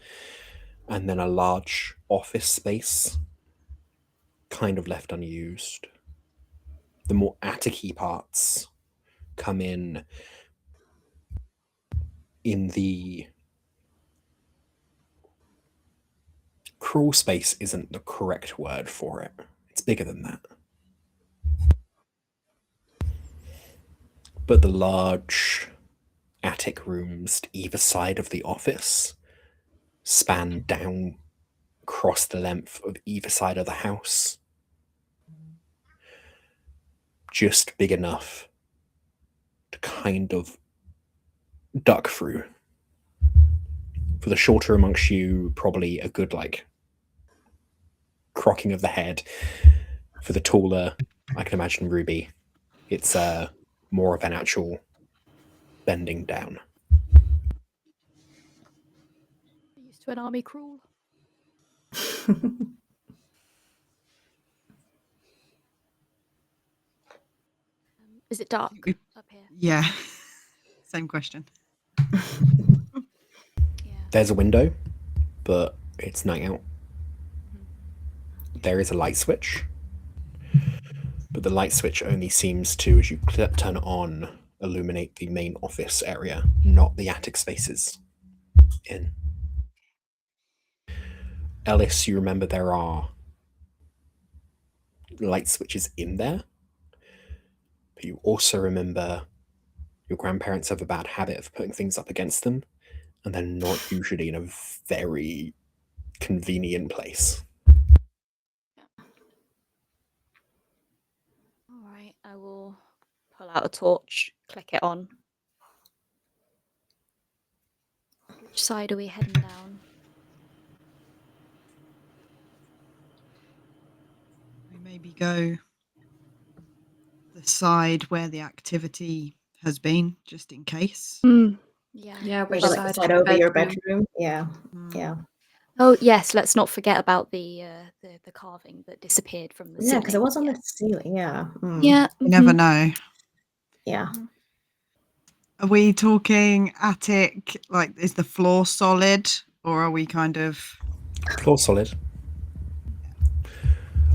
and then a large office space kind of left unused. The more attic-y parts come in the crawl space isn't the correct word for it. It's bigger than that. But the large attic rooms to either side of the office span down across the length of either side of the house. Just big enough to kind of duck through. For the shorter amongst you, probably a good crocking of the head. For the taller, I can imagine Ruby, it's more of an actual bending down. Used to an army crawl. Is it dark up here? Yeah. Same question. There's a window, but it's night out. There is a light switch, but the light switch only seems to, as you turn it on, illuminate the main office area, not the attic spaces in. Ellis, you remember there are light switches in there, but you also remember your grandparents have a bad habit of putting things up against them, and they're not usually in a very convenient place. All right, I will pull out a torch, click it on. Which side are we heading down? We maybe go the side where the activity has been, just in case. Yeah. Yeah, which Maybe like the side side of over your bedroom? bedroom. Yeah. Mm. Yeah. Oh yes, let's not forget about the carving that disappeared from the Yeah, ceiling. because it was on the ceiling. Yeah. Mm. Yeah. You never know. Yeah. Are we talking attic? Like, is the floor solid, or are we kind of? Floor solid.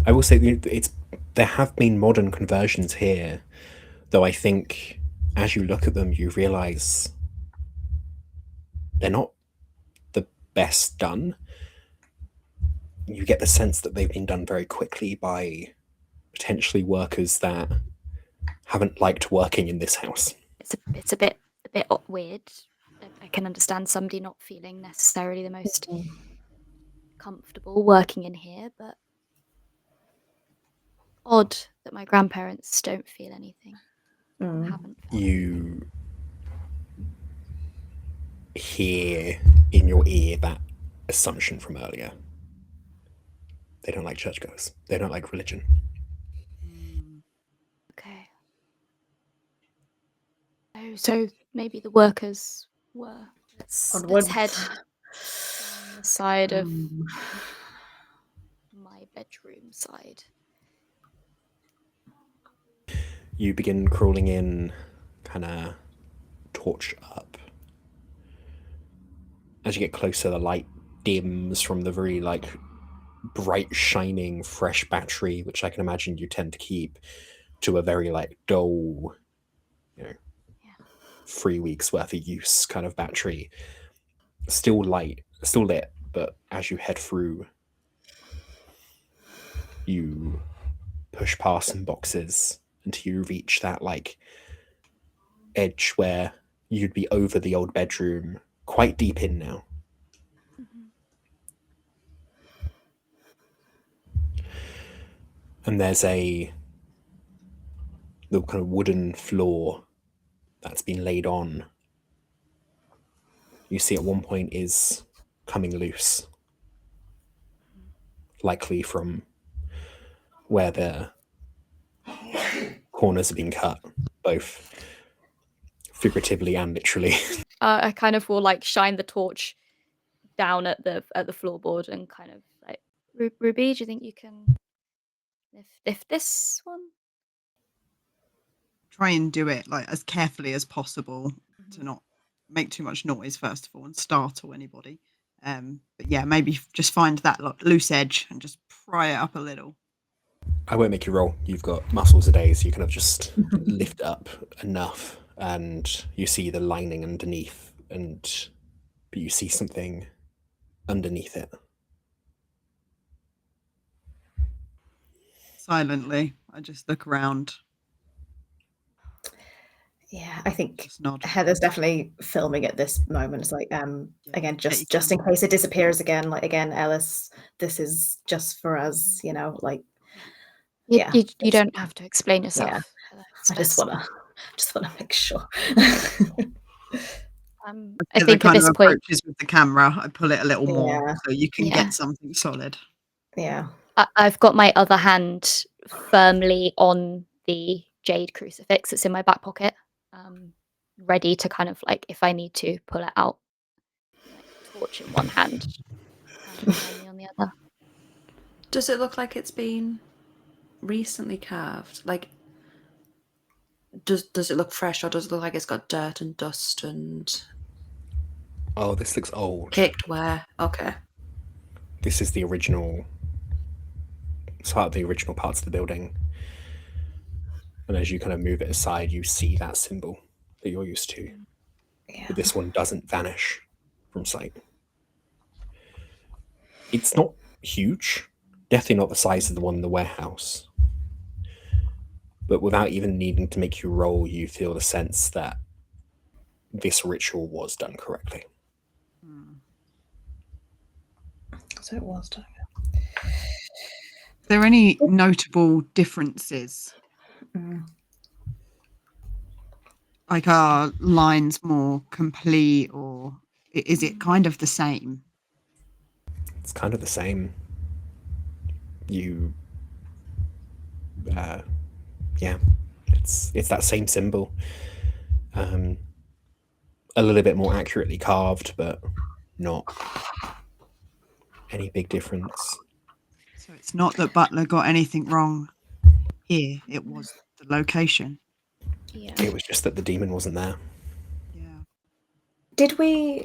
I will say there have been modern conversions here, though I think as you look at them, you realise they're not the best done. You get the sense that they've been done very quickly by potentially workers that haven't liked working in this house. It's a bit weird. I can understand somebody not feeling necessarily the most comfortable working in here, but odd that my grandparents don't feel anything. Haven't. You hear in your ear that assumption from earlier. They don't like churchgoers. They don't like religion. Okay. Oh, so maybe the workers were. Let's head down the side of my bedroom side. You begin crawling in, kind of torch up. As you get closer, the light dims from the very bright, shining, fresh battery, which I can imagine you tend to keep, to a very dull, 3 weeks worth of use kind of battery. Still lit, but as you head through, you push past some boxes until you reach that edge where you'd be over the old bedroom, quite deep in now. And there's the kind of wooden floor that's been laid on. You see at one point is coming loose, likely from where the corners have been cut, both figuratively and literally. I kind of will shine the torch down at the floorboard and kind of Ruby, do you think you can lift this one? Try and do it as carefully as possible to not make too much noise first of all and startle anybody. But yeah, maybe just find that loose edge and just pry it up a little. I won't make you roll. You've got muscles a day, so you kind of just lift up enough, and you see the lining underneath, but you see something underneath it. Silently, I just look around. Yeah, I think Heather's definitely filming at this moment. It's again, just in case it disappears again. Again, Ellis, this is just for us, You don't have to explain yourself. Yeah, I just wanna make sure. I think at this point, approaches with the camera, I pull it a little more so you can get something solid. Yeah, I've got my other hand firmly on the jade crucifix that's in my back pocket, ready to kind of if I need to pull it out. Torch in one hand, and on the other. Does it look like it's been recently carved? Does it look fresh, or does it look like it's got dirt and dust and? Oh, this looks old. Caked ware. Okay. This is the original. It's part of the original parts of the building. And as you kind of move it aside, you see that symbol that you're used to. Yeah. But this one doesn't vanish from sight. It's not huge. Definitely not the size of the one in the warehouse. but without even needing to make you roll, you feel the sense that this ritual was done correctly. So it was done. Are there any notable differences? Like, are lines more complete, or is it kind of the same? It's kind of the same. You, yeah, it's that same symbol. A little bit more accurately carved, but not any big difference. So it's not that Butler got anything wrong here, it was the location. Yeah. It was just that the demon wasn't there. Yeah. Did we...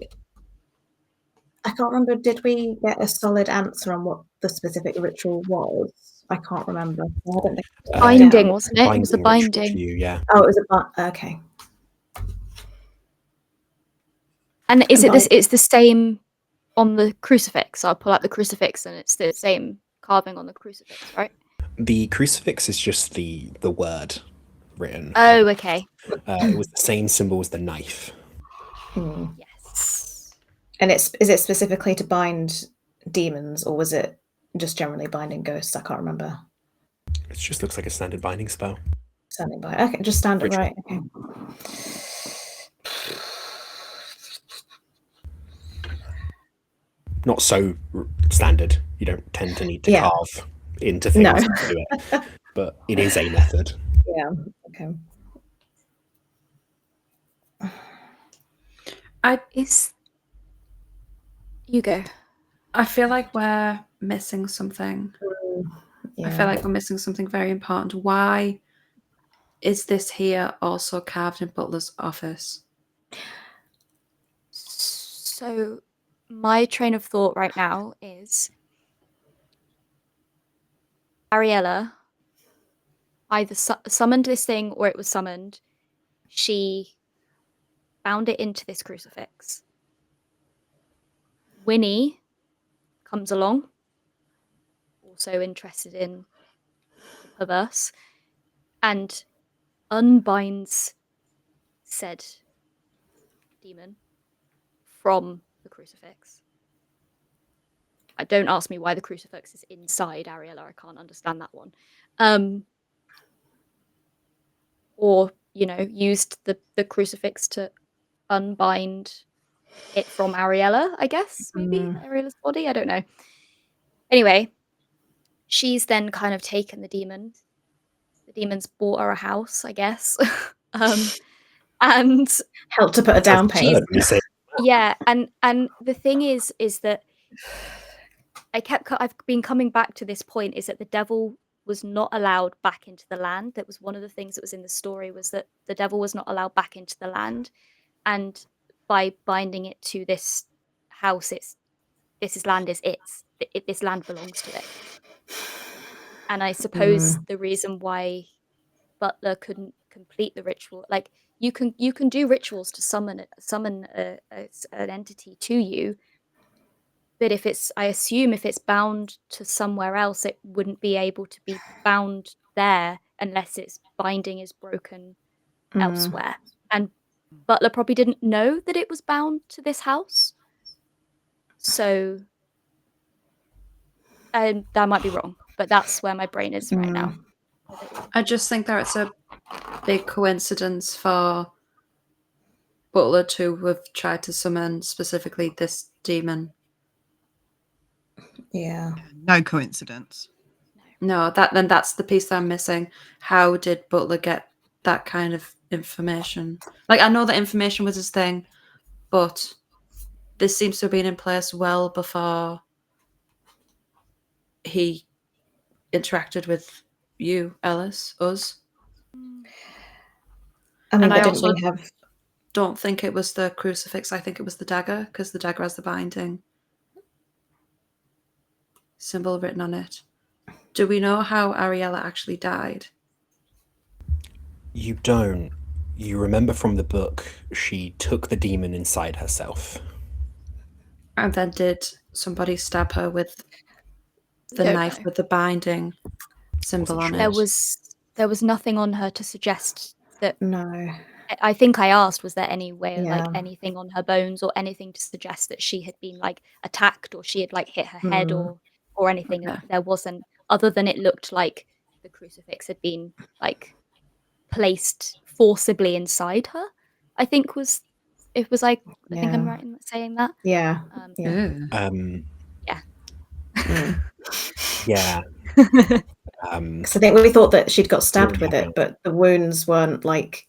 I can't remember, did we get a solid answer on what the specific ritual was? I can't remember. I don't think binding, wasn't it? It was the ritual binding. for you, yeah. Oh, it was okay. And is it this? It's the same on the crucifix. I'll pull out the crucifix, and it's the same carving on the crucifix, right? The crucifix is just the word written. Oh, okay. It was the same symbol as the knife. Yes. And is it specifically to bind demons, or was it just generally binding ghosts? I can't remember. It just looks like a standard binding spell. Standing by. Okay, just standard, Ritual. right? Okay. Not so standard. You don't tend to need to carve into things to do it, but it is a method. Yeah. Okay. You go. I feel like we're missing something. Yeah. I feel like we're missing something very important. Why is this here also carved in Butler's office? So my train of thought right now is Ariella either summoned this thing or it was summoned. She bound it into this crucifix. Winnie comes along, also interested in the perverse, and unbinds said demon from the crucifix. Don't ask me why the crucifix is inside Ariella. I can't understand that one. Or, used the crucifix to unbind it from Ariella, I guess, maybe Ariella's body. I don't know. Anyway, she's then kind of taken the demon. The demon's bought her a house, I guess, and helped to put a down payment. Yeah, and the thing is that I've been coming back to this point, is that the devil was not allowed back into the land. That was one of the things that was in the story, was that the devil was not allowed back into the land, and by binding it to this house, this land belongs to it. And I suppose the reason why Butler couldn't complete the ritual, like you can do rituals to summon an entity to you, but I assume if it's bound to somewhere else, it wouldn't be able to be bound there unless its binding is broken elsewhere. And Butler probably didn't know that it was bound to this house, so that might be wrong, but that's where my brain is right now. I just think that it's a big coincidence for Butler to have tried to summon specifically this demon. Yeah. No coincidence. No, that's the piece that I'm missing. How did Butler get that kind of information? Like, I know that information was his thing, but this seems to have been in place well before he interacted with you, Ellis, us. I also don't think it was the crucifix. I think it was the dagger, because the dagger has the binding symbol written on it. Do we know how Ariella actually died? You don't. You remember from the book, she took the demon inside herself. And then did somebody stab her with the knife with the binding symbol on it? There was there was nothing on her to suggest that. No. I think I asked, was there any way, Yeah. like anything on her bones or anything to suggest that she had been like attacked or she had like hit her head or anything? Okay. There wasn't, other than it looked like the crucifix had been like placed forcibly inside her. I think it was like, I think I'm Yeah. right in saying that. Yeah. Yeah. Yeah. Because I think we thought that she'd got stabbed with it, happened. but the wounds weren't like.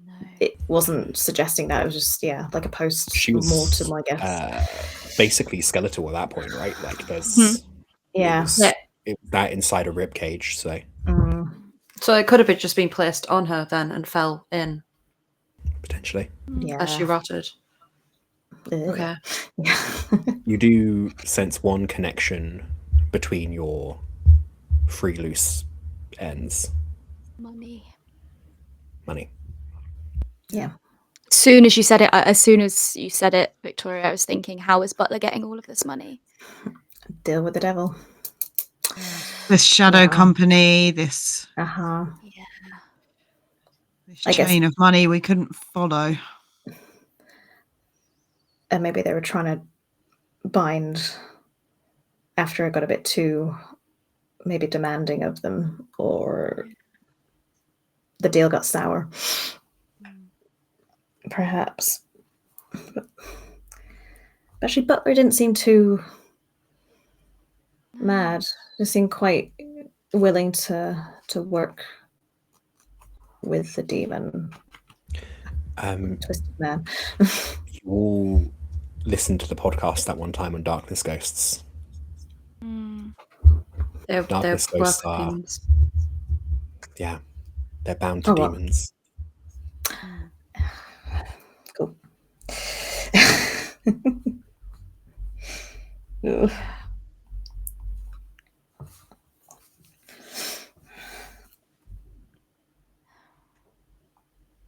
No. It wasn't suggesting that. It was just She like a was post-mortem, I guess. basically skeletal at that point, right? Like there's Yeah. it was that inside a rib cage, so So it could have just been placed on her then and fell in potentially. Yeah. as she rotted. Okay. Yeah. You do sense one connection between your free loose ends. Money. Yeah. As soon as you said it, Victoria, I was thinking, how is Butler getting all of this money? Deal with the devil. This shadow company, this Yeah. this I guess- chain of money we couldn't follow. And maybe they were trying to bind after it got a bit too maybe demanding of them, or the deal got sour. Perhaps. But actually, Butler didn't seem too mad. He seemed quite willing to work with the demon. Twisted man. You all listened to the podcast that one time on Darkness Ghosts. They're Darkness Ghosts are, demons. yeah, they're bound to demons. Cool. Ugh.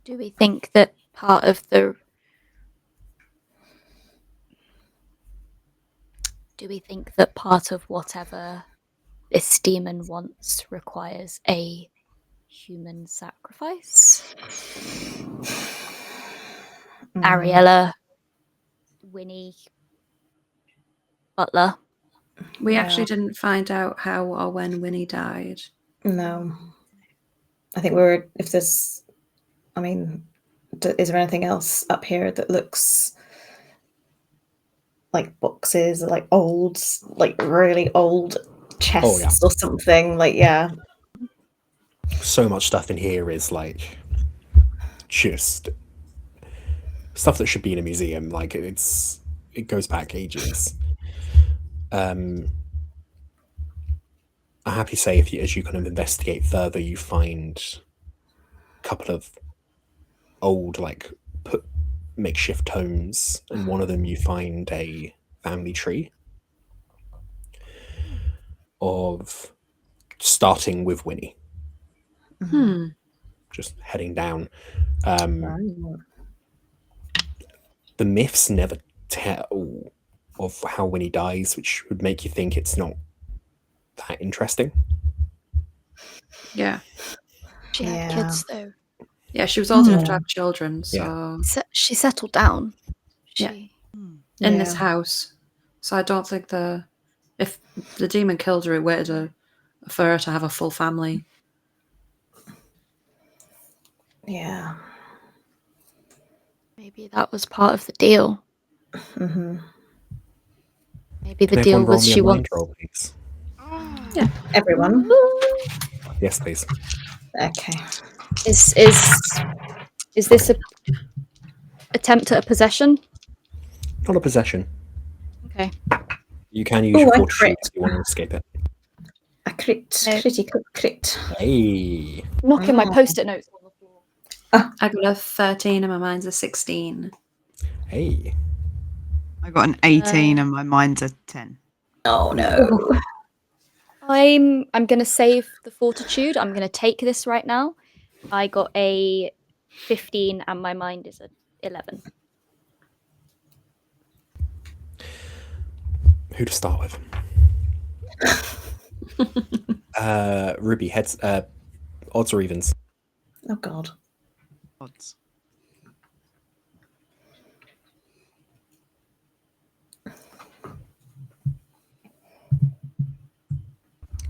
Do we think that part of whatever this demon wants requires a human sacrifice? Ariella, Winnie, Butler. We actually didn't find out how or when Winnie died. No. I think if there's, I mean, is there anything else up here that looks like boxes, like old, like really old chests or something? Like, yeah. So much stuff in here is like just stuff that should be in a museum. Like it goes back ages. I'm happy to say as you kind of investigate further, you find a couple of old makeshift tomes, and one of them you find a family tree of starting with Winnie. Just heading down. The myths never tell of how Winnie dies, which would make you think it's not that interesting. Yeah. She had kids though. Yeah, she was old enough to have children, so She settled down. in this house. So I don't think if the demon killed her, it waited for her to have a full family. Yeah. Maybe that was part of the deal. Mm-hmm. Maybe the Can deal everyone roll was me a she mind wants. roll, please? Yeah. Everyone. Yes, please. Okay. Is this a attempt at a possession? Not a possession. Okay. You can use your I fortitude crit. if you want to escape it. A critical crit. Hey. Knocking my post-it notes on the floor. I got a 13 and my mind's a 16. Hey. I got an 18 and my mind's a 10. Oh no. I'm gonna save the fortitude. I'm gonna take this right now. I got a 15 and my mind is a 11. Who to start with? Ruby, Odds or evens? Oh God. Odds.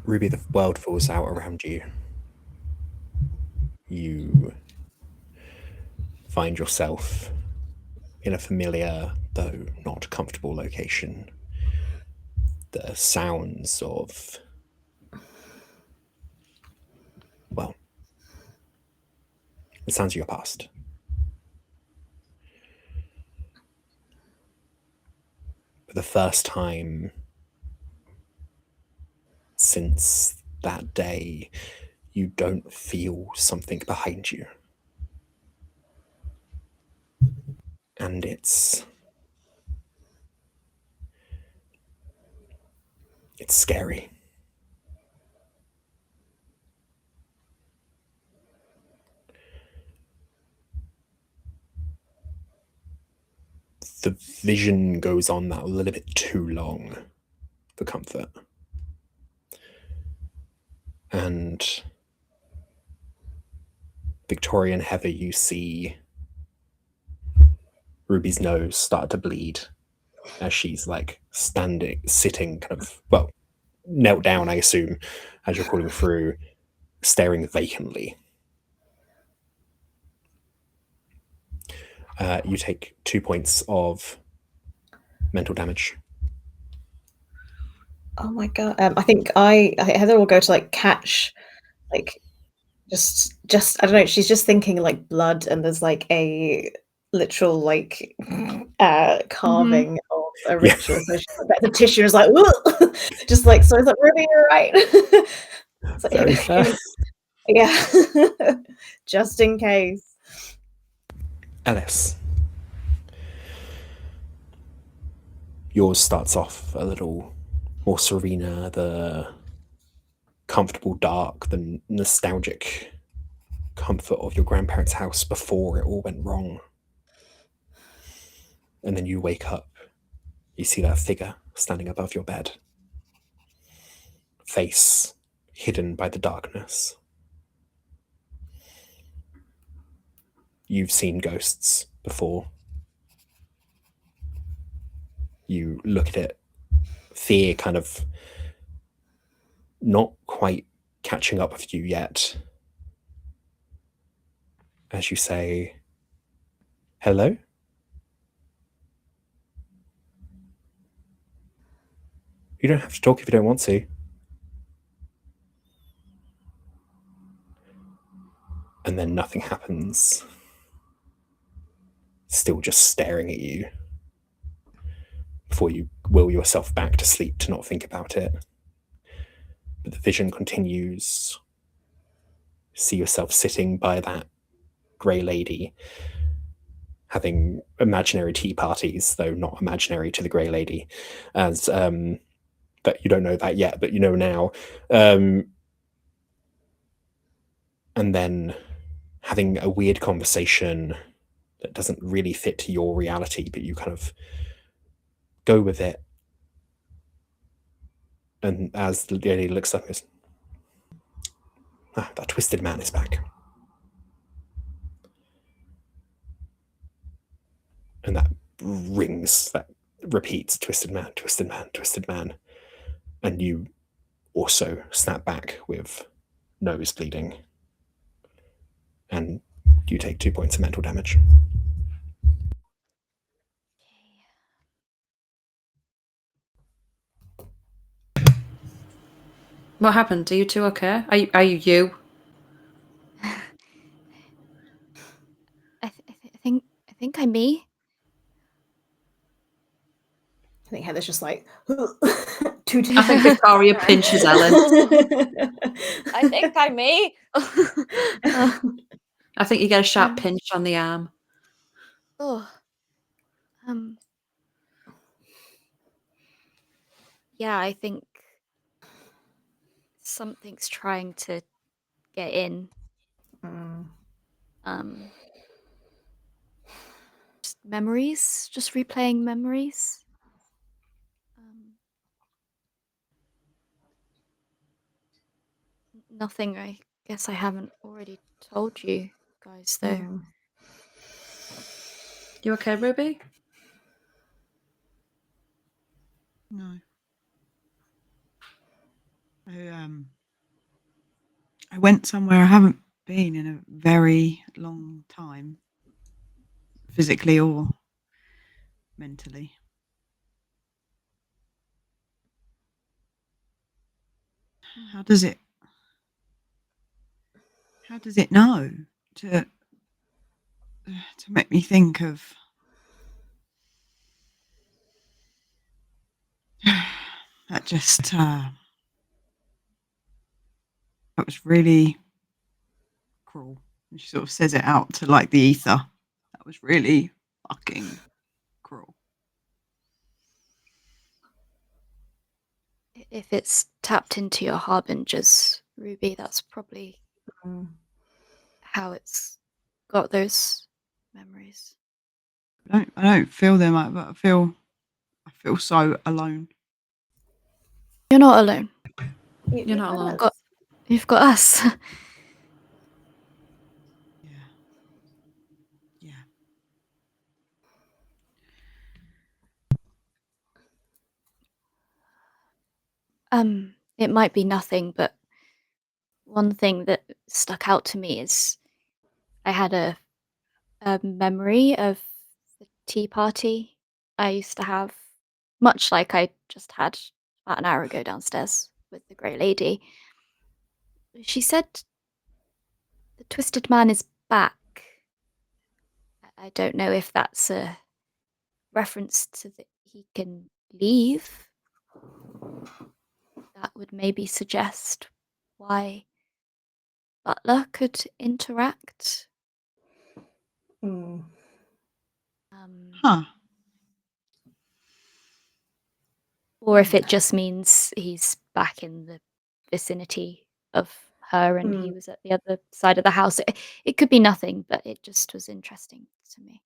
Ruby, the world falls out around you. You find yourself in a familiar, though not comfortable location. The sounds of, well, the sounds of your past. For the first time since that day, you don't feel something behind you. And it's scary. The vision goes on that a little bit too long for comfort. And Victoria and Heather, you see Ruby's nose start to bleed as she's like sitting kind of, well, knelt down, I assume, as you're crawling through, staring vacantly. You take 2 points of mental damage. Oh my God. I think Heather will go to like catch, like just I don't know. She's just thinking like blood, and there's like a literal like carving of a ritual. So she's like, the tissue is like, just like, so it's like, Ruby, you're right. It's like, Very fair. yeah, just in case. Ellis. Yours starts off a little more serena, the comfortable dark, the nostalgic comfort of your grandparents' house before it all went wrong. And then you wake up, you see that figure standing above your bed, face hidden by the darkness. You've seen ghosts before. You look at it, fear kind of not quite catching up with you yet, as you say, hello? You don't have to talk if you don't want to. And then nothing happens. Still just staring at you before you will yourself back to sleep to not think about it. But the vision continues. See yourself sitting by that grey lady, having imaginary tea parties, though not imaginary to the grey lady, as but you don't know that yet, but you know now. And then having a weird conversation that doesn't really fit to your reality, but you kind of go with it. And as the lady looks up, goes, that twisted man is back. And that rings, that repeats, twisted man, twisted man, twisted man. And you also snap back with nose bleeding. And you take 2 points of mental damage. What happened? Are you two okay? Are you? I think I'm me. I think Heather's just like, I think Victoria pinches Ellis. I think I'm me. I think you get a sharp pinch on the arm. Oh. Yeah, I think something's trying to get in. Just memories, just replaying memories. Nothing I guess I haven't already told you guys, though. You okay, Ruby? No. I went somewhere I haven't been in a very long time, physically or mentally. How does it know to make me think of that? Just that was really cruel. And she sort of says it out to like the ether. That was really fucking cruel. If it's tapped into your harbingers, Ruby, that's probably how it's got those memories. I don't feel them, but I feel so alone. You're not alone. You're not alone. You've got us. Yeah. It might be nothing, but one thing that stuck out to me is I had a memory of the tea party I used to have, much like I just had about an hour ago downstairs with the Grey Lady. She said the Twisted Man is back. I don't know if that's a reference to that he can leave. That would maybe suggest why Butler could interact. Huh. Or if it just means he's back in the vicinity of her and he was at the other side of the house. It could be nothing, but it just was interesting to me.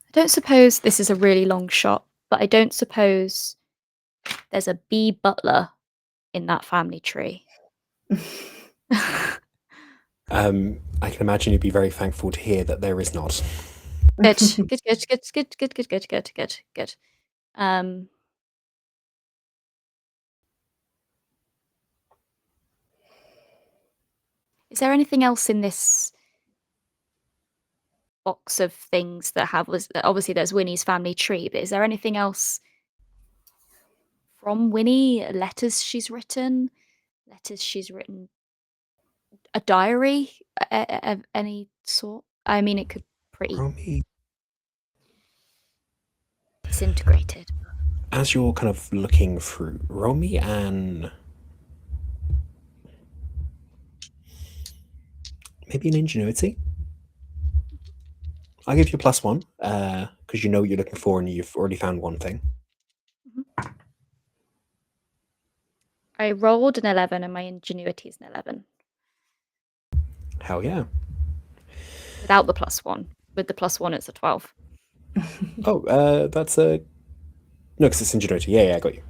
I don't suppose this is a really long shot, but I don't suppose there's a bee butler in that family tree. I can imagine you'd be very thankful to hear that there is not. Good. Is there anything else in this box of things that obviously there's Winnie's family tree, but is there anything else from Winnie? Letters she's written, a diary of any sort? I mean, it could pretty disintegrated. As you're kind of looking through, roll me and maybe an ingenuity. I'll give you a +1 because you know what you're looking for and you've already found one thing. I rolled an 11 and my ingenuity is an 11. Hell yeah. Without the +1. With the +1, it's a 12. Oh, that's a... No, because it's ingenuity. Yeah, I got you.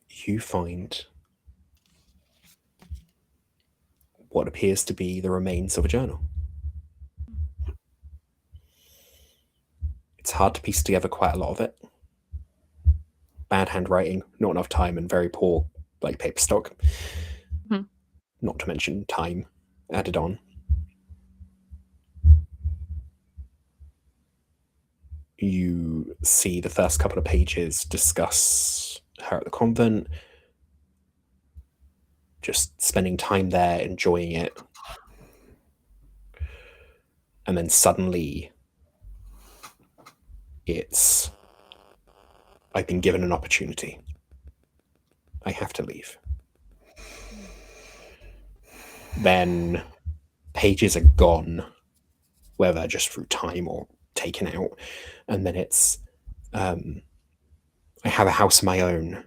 You find what appears to be the remains of a journal. It's hard to piece together quite a lot of it. Bad handwriting, not enough time, and very poor paper stock. Not to mention time added on. You see the first couple of pages discuss her at the convent, just spending time there, enjoying it. And then suddenly it's, I've been given an opportunity. I have to leave. Then pages are gone, whether just through time or taken out. And then it's, I have a house of my own,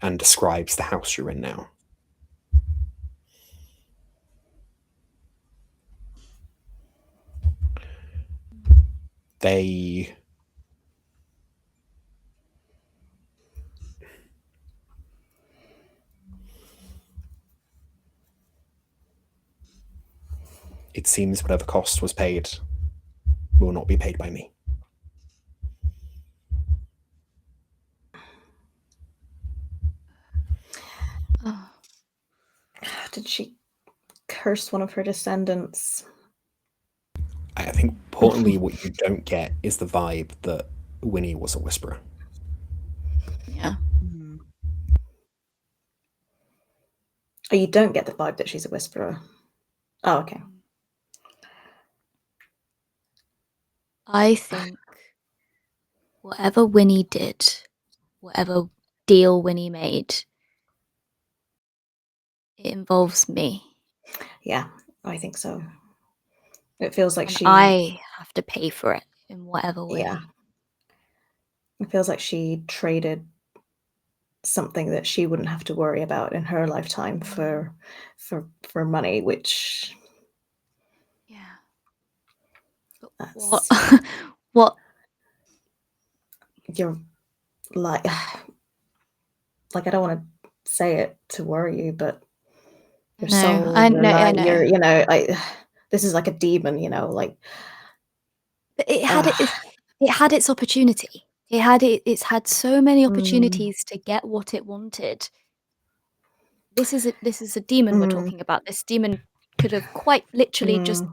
and describes the house you're in now. They... It seems whatever cost was paid will not be paid by me. Oh. Did she curse one of her descendants? I think importantly what you don't get is the vibe that Winnie was a whisperer. Yeah. Oh, you don't get the vibe that she's a whisperer. Oh, okay. I think whatever Winnie did, whatever deal Winnie made, it involves me. Yeah, I think so. It feels like And she... I have to pay for it in whatever way. Yeah. It feels like she traded something that she wouldn't have to worry about in her lifetime for money, which... Yeah. That's... What? What? You're like... Like, I don't want to say it to worry you, but your soul, I your know, I light, know. your, you know, like, this is like a demon, you know, like... But it had its opportunity. It's had so many opportunities to get what it wanted. This is a demon we're talking about. This demon could have quite literally just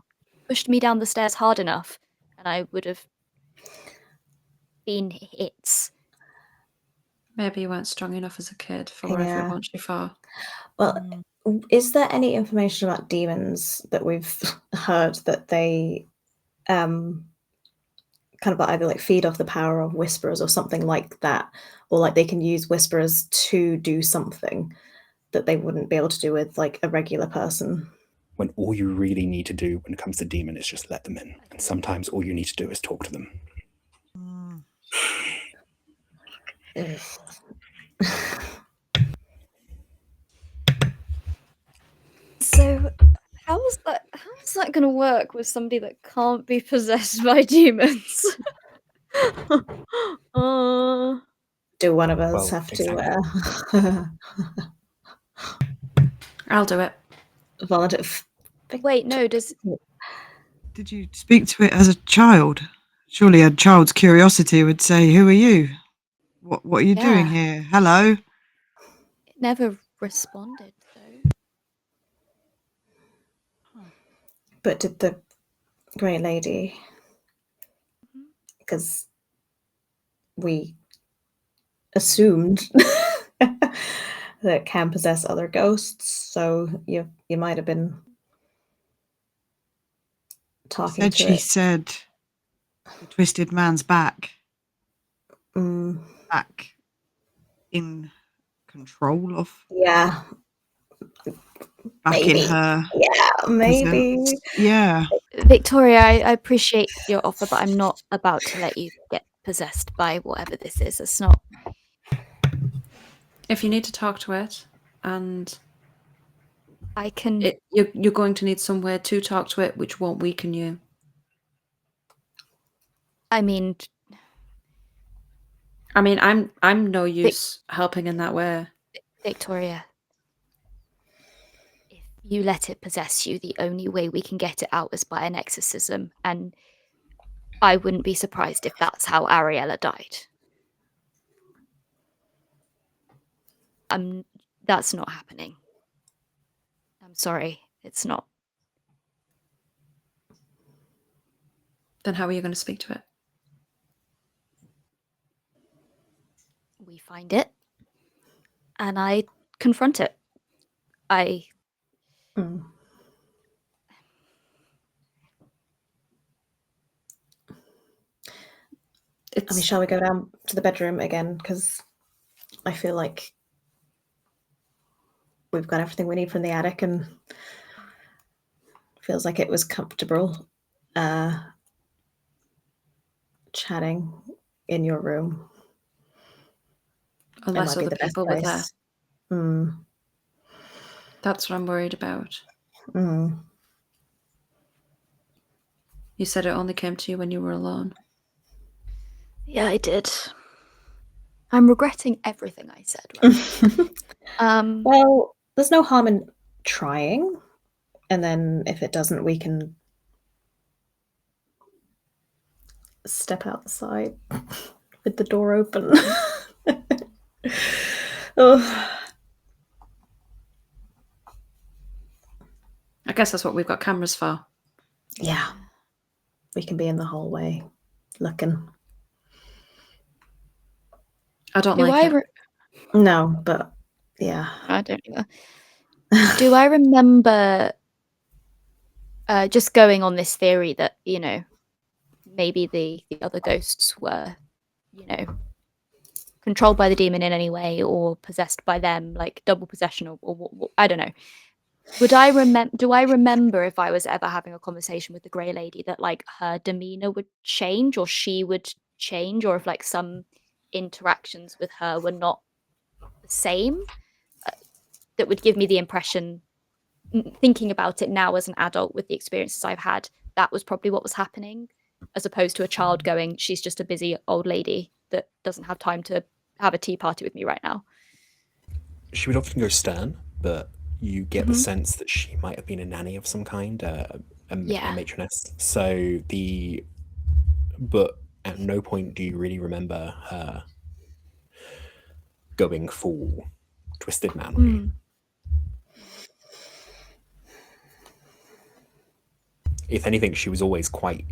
pushed me down the stairs hard enough, and I would have been hit. Maybe you weren't strong enough as a kid for whatever it wants you for. Well, is there any information about demons that we've heard that they kind of either like feed off the power of whisperers or something like that, or like they can use whisperers to do something that they wouldn't be able to do with like a regular person? When all you really need to do when it comes to demon is just let them in. And sometimes all you need to do is talk to them. So how's that gonna work with somebody that can't be possessed by demons? Do one of us have to I'll do it. volunteer? Wait, no, Did you speak to it as a child? Surely a child's curiosity would say, "Who are you? What are you doing here? Hello?" It never responded though. But did the Grey Lady, because we assumed that it can possess other ghosts, so you might have been talking to She it. said the twisted man's back. Back in control of. Yeah. Back Maybe. in her. Yeah, maybe. presence. Yeah. Victoria, I appreciate your offer, but I'm not about to let you get possessed by whatever this is. It's not. If you need to talk to it, and I can. You're going to need somewhere to talk to it, which won't weaken you. I mean, I'm no use helping in that way. Victoria, if you let it possess you, the only way we can get it out is by an exorcism, and I wouldn't be surprised if that's how Ariella died. That's not happening. I'm sorry, it's not. Then how are you going to speak to it? We find it, and I confront it. I mean, shall we go down to the bedroom again? Because I feel like we've got everything we need from the attic, and feels like it was comfortable chatting in your room. Unless other people were there. That's what I'm worried about. You said it only came to you when you were alone. Yeah, I did. I'm regretting everything I said. Right? Well, there's no harm in trying, and then if it doesn't, we can step outside with the door open. Oh. I guess that's what we've got cameras for. Yeah. We can be in the hallway looking. I don't like it. No, but yeah. I don't either. Do I remember just going on this theory that, you know, maybe the other ghosts were, you know, controlled by the demon in any way or possessed by them, like double possession or I don't know. Do I remember if I was ever having a conversation with the Grey Lady that like her demeanor would change or she would change, or if like some interactions with her were not the same, that would give me the impression, thinking about it now as an adult with the experiences I've had, that was probably what was happening, as opposed to a child going, she's just a busy old lady that doesn't have time to have a tea party with me right now. She would often go stern, but you get the sense that she might have been a nanny of some kind, a matroness. But at no point do you really remember her going full twisted man on you. If anything, she was always quite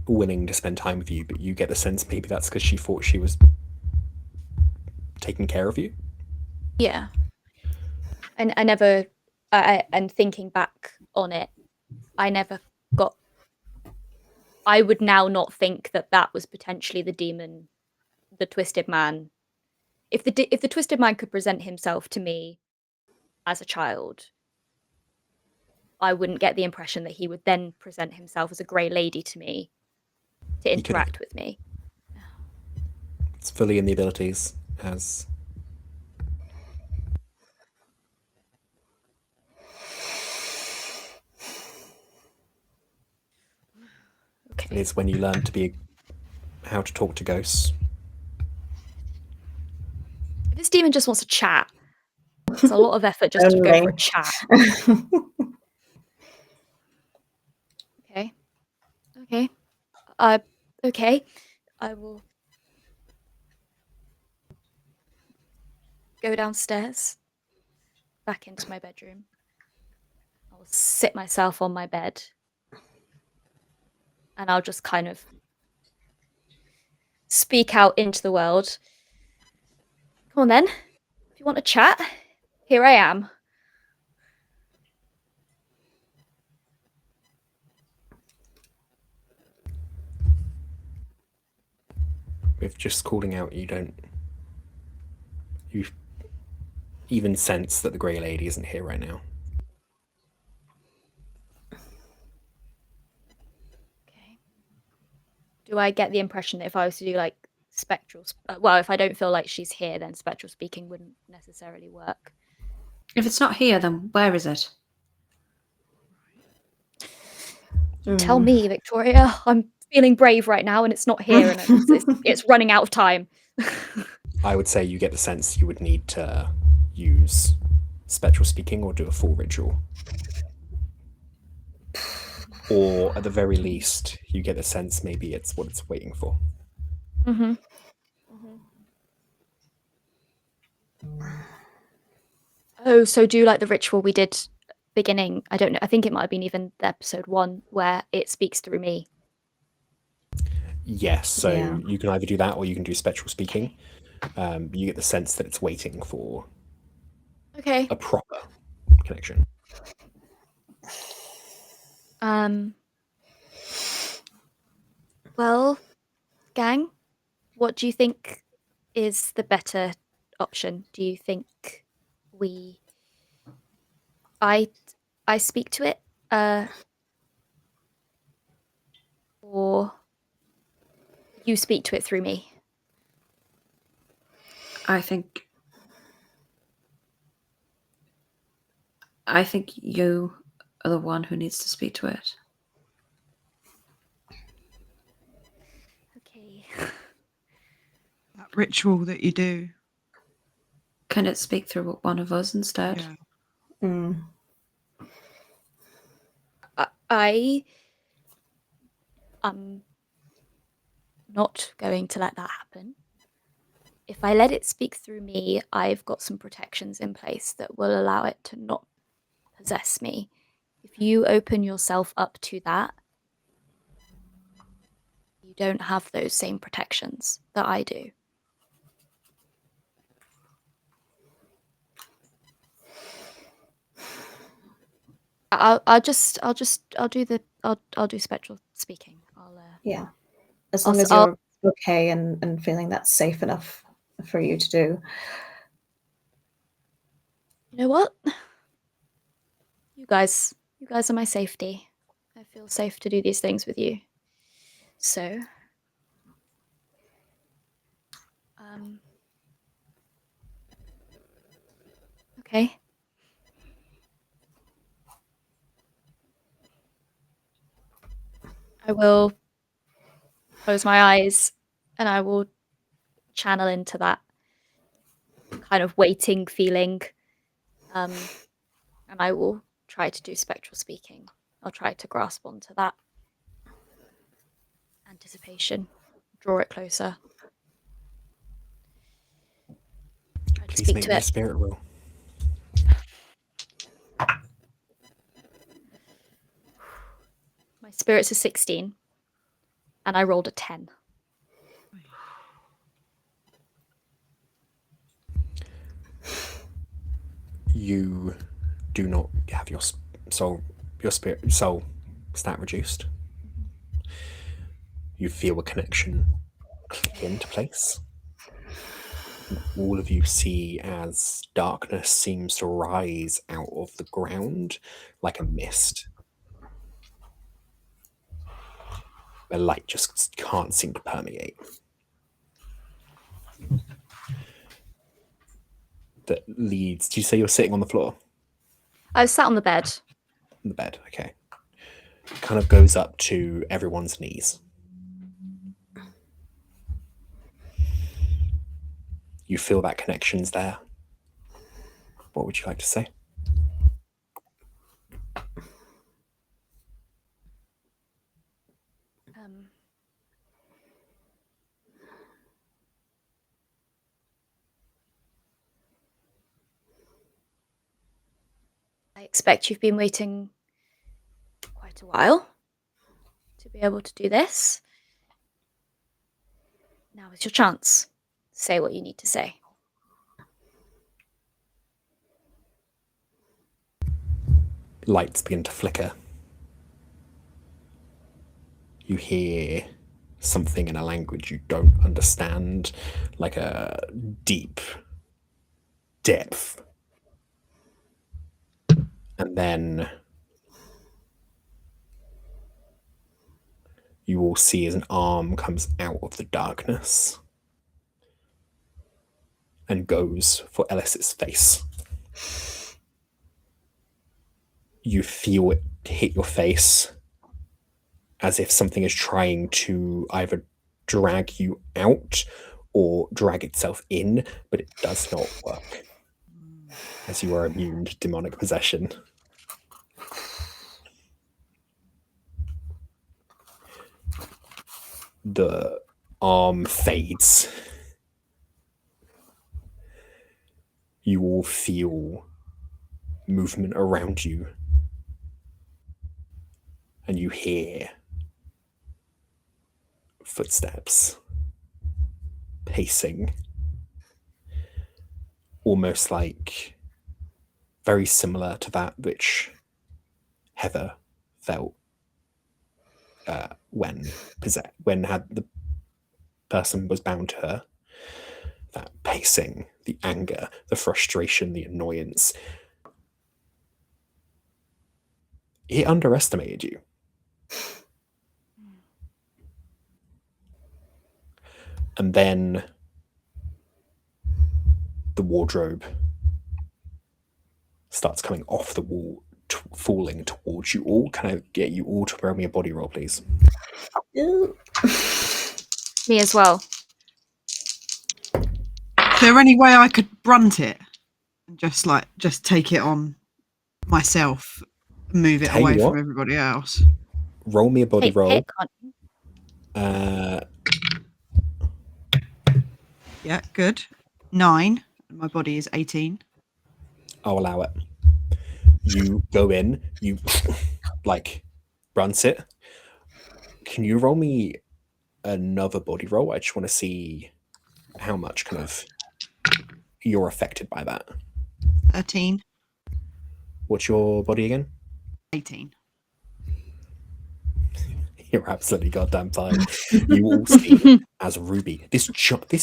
willing to spend time with you, but you get the sense maybe that's because she thought she was taking care of you. Yeah. And and thinking back on it, I would now not think that that was potentially the demon, the twisted man. If the twisted man could present himself to me as a child, I wouldn't get the impression that he would then present himself as a Grey Lady to me to interact with me. It's fully in the abilities as Okay. It's when you learn how to talk to ghosts. If this demon just wants to chat, it's a lot of effort just to go for a chat. Okay. Okay. Okay. I will go downstairs, back into my bedroom. I'll sit myself on my bed, and I'll just kind of speak out into the world. Come on then. If you want to chat, here I am. With just calling out, you even sense that the Grey Lady isn't here right now. Okay. Do I get the impression that if I was to do like spectral, well, if I don't feel like she's here, then spectral speaking wouldn't necessarily work? If it's not here, then where is it? Tell me, Victoria. I'm feeling brave right now, and it's not here, and it's running out of time. I would say you get the sense you would need to use spectral speaking or do a full ritual. Or at the very least, you get the sense maybe it's what it's waiting for. Mm-hmm. Oh, so do like the ritual we did beginning. I don't know. I think it might have been even the episode 1 where it speaks through me. Yes, so you can either do that or you can do spectral speaking. You get the sense that it's waiting for a proper connection. Well, gang, what do you think is the better option? Do you think I speak to it, or you speak to it through me? I think you are the one who needs to speak to it. Okay. That ritual that you do. Can it speak through one of us instead? Yeah. I'm not going to let that happen. If I let it speak through me, I've got some protections in place that will allow it to not possess me. If you open yourself up to that, you don't have those same protections that I do. I'll do spectral speaking. Yeah, as long as you're okay and feeling that's safe enough for you to do. You know what? You guys are my safety. I feel safe to do these things with you. So, okay. I will close my eyes and I will channel into that kind of waiting feeling. And I will try to do spectral speaking. I'll try to grasp onto that anticipation, draw it closer. Please make me a spirit roll. My spirit's a 16, and I rolled a 10. You do not have your spirit soul stat reduced. You feel a connection click into place. All of you see as darkness seems to rise out of the ground like a mist. The light just can't seem to permeate. That leads... Do you say you're sitting on the floor? I was sat on the bed. On the bed, okay. Kind of goes up to everyone's knees. You feel that connection's there. What would you like to say? I expect you've been waiting quite a while to be able to do this. Now is your chance. Say what you need to say. Lights begin to flicker. You hear something in a language you don't understand, like a deep depth. And then you will see as an arm comes out of the darkness and goes for Ellis's face. You feel it hit your face as if something is trying to either drag you out or drag itself in, but it does not work, as you are immune to demonic possession. The arm fades. You all feel movement around you, and you hear footsteps pacing, almost like very similar to that which Heather felt when the person was bound to her. That pacing, the anger, the frustration, the annoyance. It underestimated you. And then the wardrobe starts coming off the wall, falling towards you all. Can I get you all to roll me a body roll, please? Me as well. Is there any way I could brunt it and just take it on myself, move it Tell you away what. from everybody else? Roll me a body roll. Pick, can't you? Yeah, good. 9. My body is 18. I'll allow it. You go in, you like brunt it. Can you roll me another body roll? I just want to see how much kind of you're affected by that. 13. What's your body again? 18. You're absolutely goddamn fine. You all see as Ruby, this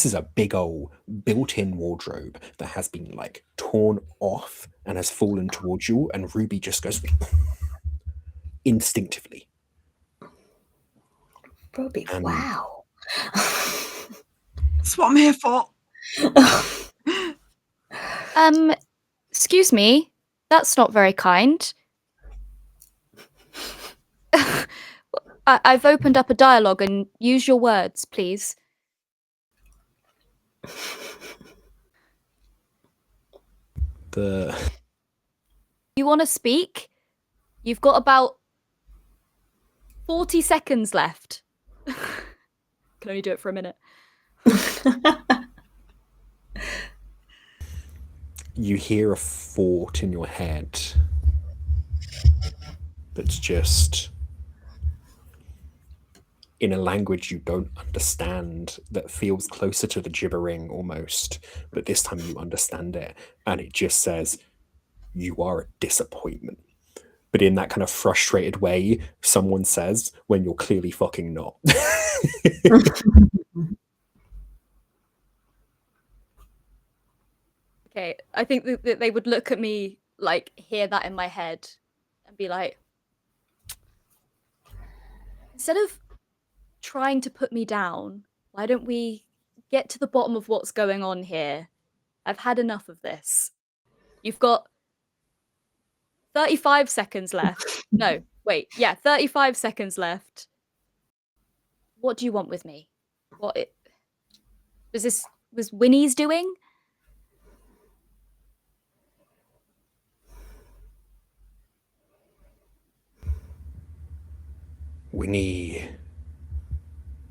is a big old built-in wardrobe that has been like torn off and has fallen towards you, and Ruby just goes instinctively. Ruby, wow. That's what I'm here for. Excuse me. That's not very kind. I've opened up a dialogue and use your words, please. You want to speak? You've got about 40 seconds left. Can only do it for a minute. You hear a thought in your head that's just in a language you don't understand, that feels closer to the gibbering almost, but this time you understand it, and it just says, "You are a disappointment." But in that kind of frustrated way someone says when you're clearly fucking not. Okay, I think that they would look at me, like, hear that in my head, and be like, instead of trying to put me down, why don't we get to the bottom of what's going on here? I've had enough of this. You've got 35 seconds left. No, wait, yeah, 35 seconds left. What do you want with me? Was Winnie's doing? Winnie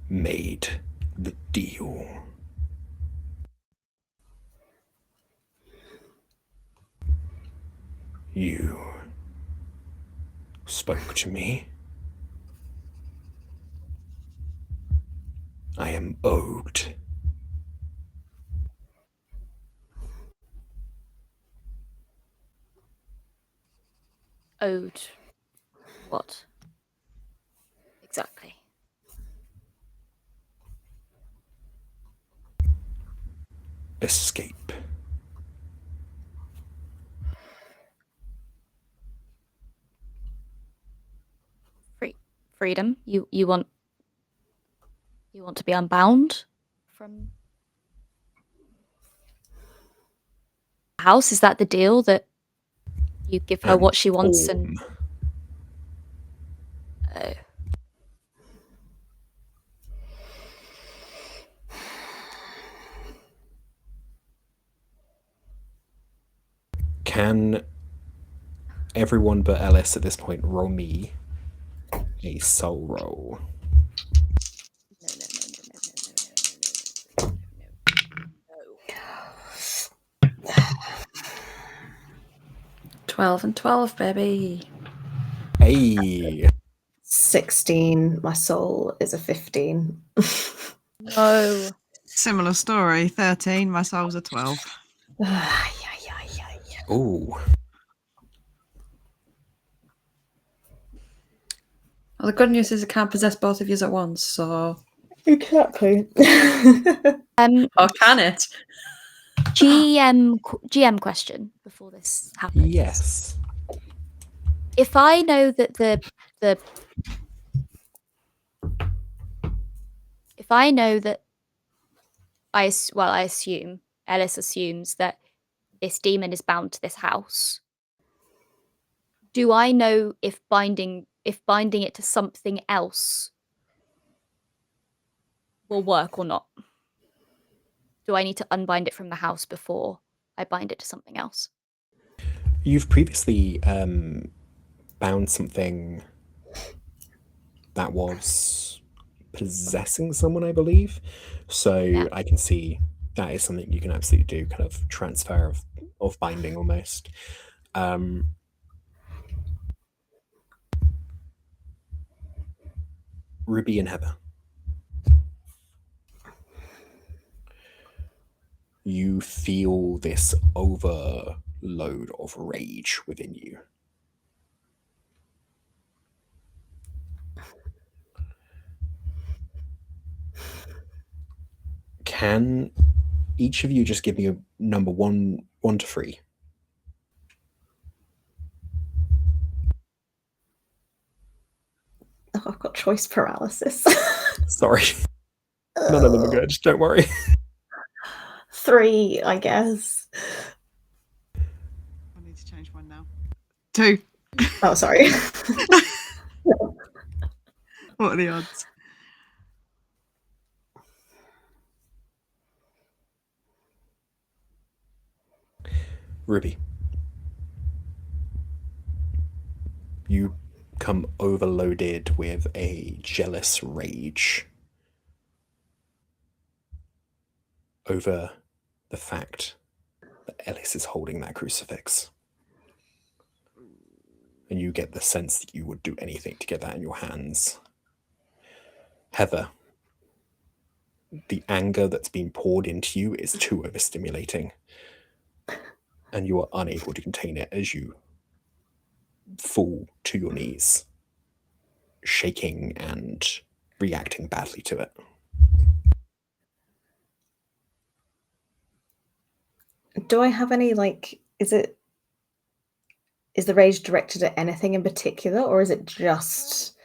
made the deal. You spoke to me. I am owed. Owed what? Exactly. Escape. Freedom. You want to be unbound from the house? Is that the deal, that you give her what she wants and Can everyone but Ellis at this point roll me a soul roll? No. 12 and 12, baby. Hey. 16. My soul is a 15. No. Similar story. 13. My soul's a 12. Ooh. Well, the good news is it can't possess both of you at once, so... Exactly. Or can it? GM question before this happens. Yes. If I know that if I know that I assume Ellis assumes that this demon is bound to this house, do I know if binding it to something else will work or not? do I need to unbind it from the house before I bind it to something else? You've previously bound something that was possessing someone, I believe. So I can see that is something you can absolutely do, kind of transfer of binding almost. Ruby and Heather. You feel this overload of rage within you. Can each of you just give me a number 1 to 3? Oh, I've got choice paralysis. Sorry. None of them are good, don't worry. 3, I guess. I need to change one now. 2. Oh, sorry. What are the odds? Ruby. You come overloaded with a jealous rage over the fact that Ellis is holding that crucifix. And you get the sense that you would do anything to get that in your hands. Heather, the anger that's been poured into you is too overstimulating. And you are unable to contain it as you fall to your knees, shaking and reacting badly to it. Do I have any, like, is the rage directed at anything in particular, or is it just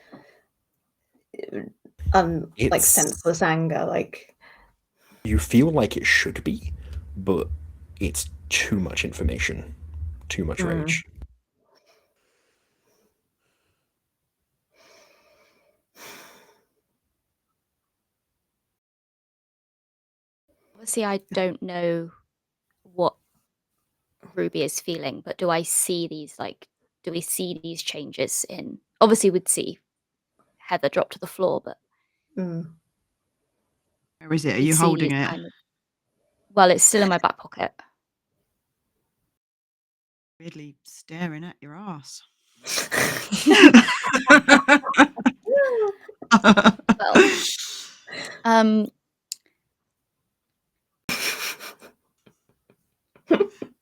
like senseless anger? Like, you feel like it should be, but it's too much information, too much rage. Obviously, I don't know what Ruby is feeling, but do I see these, like, do we see these changes in? Obviously, we'd see Heather drop to the floor, but where is it? Are you holding it? Well, it's still in my back pocket. Weirdly staring at your ass. Well,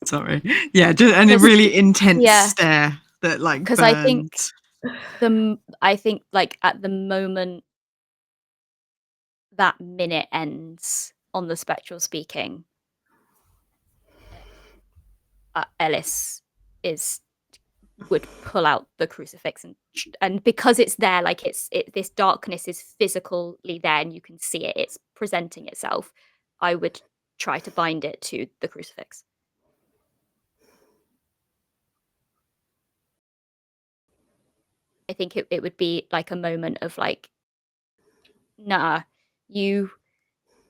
sorry. Yeah, just and a really intense stare that like because burned. I think like at the moment that minute ends on the spectral speaking, Ellis would pull out the crucifix and because it's there, like this darkness is physically there and you can see it, it's presenting itself. I would try to bind it to the crucifix. I think it would be like a moment of like, nah, you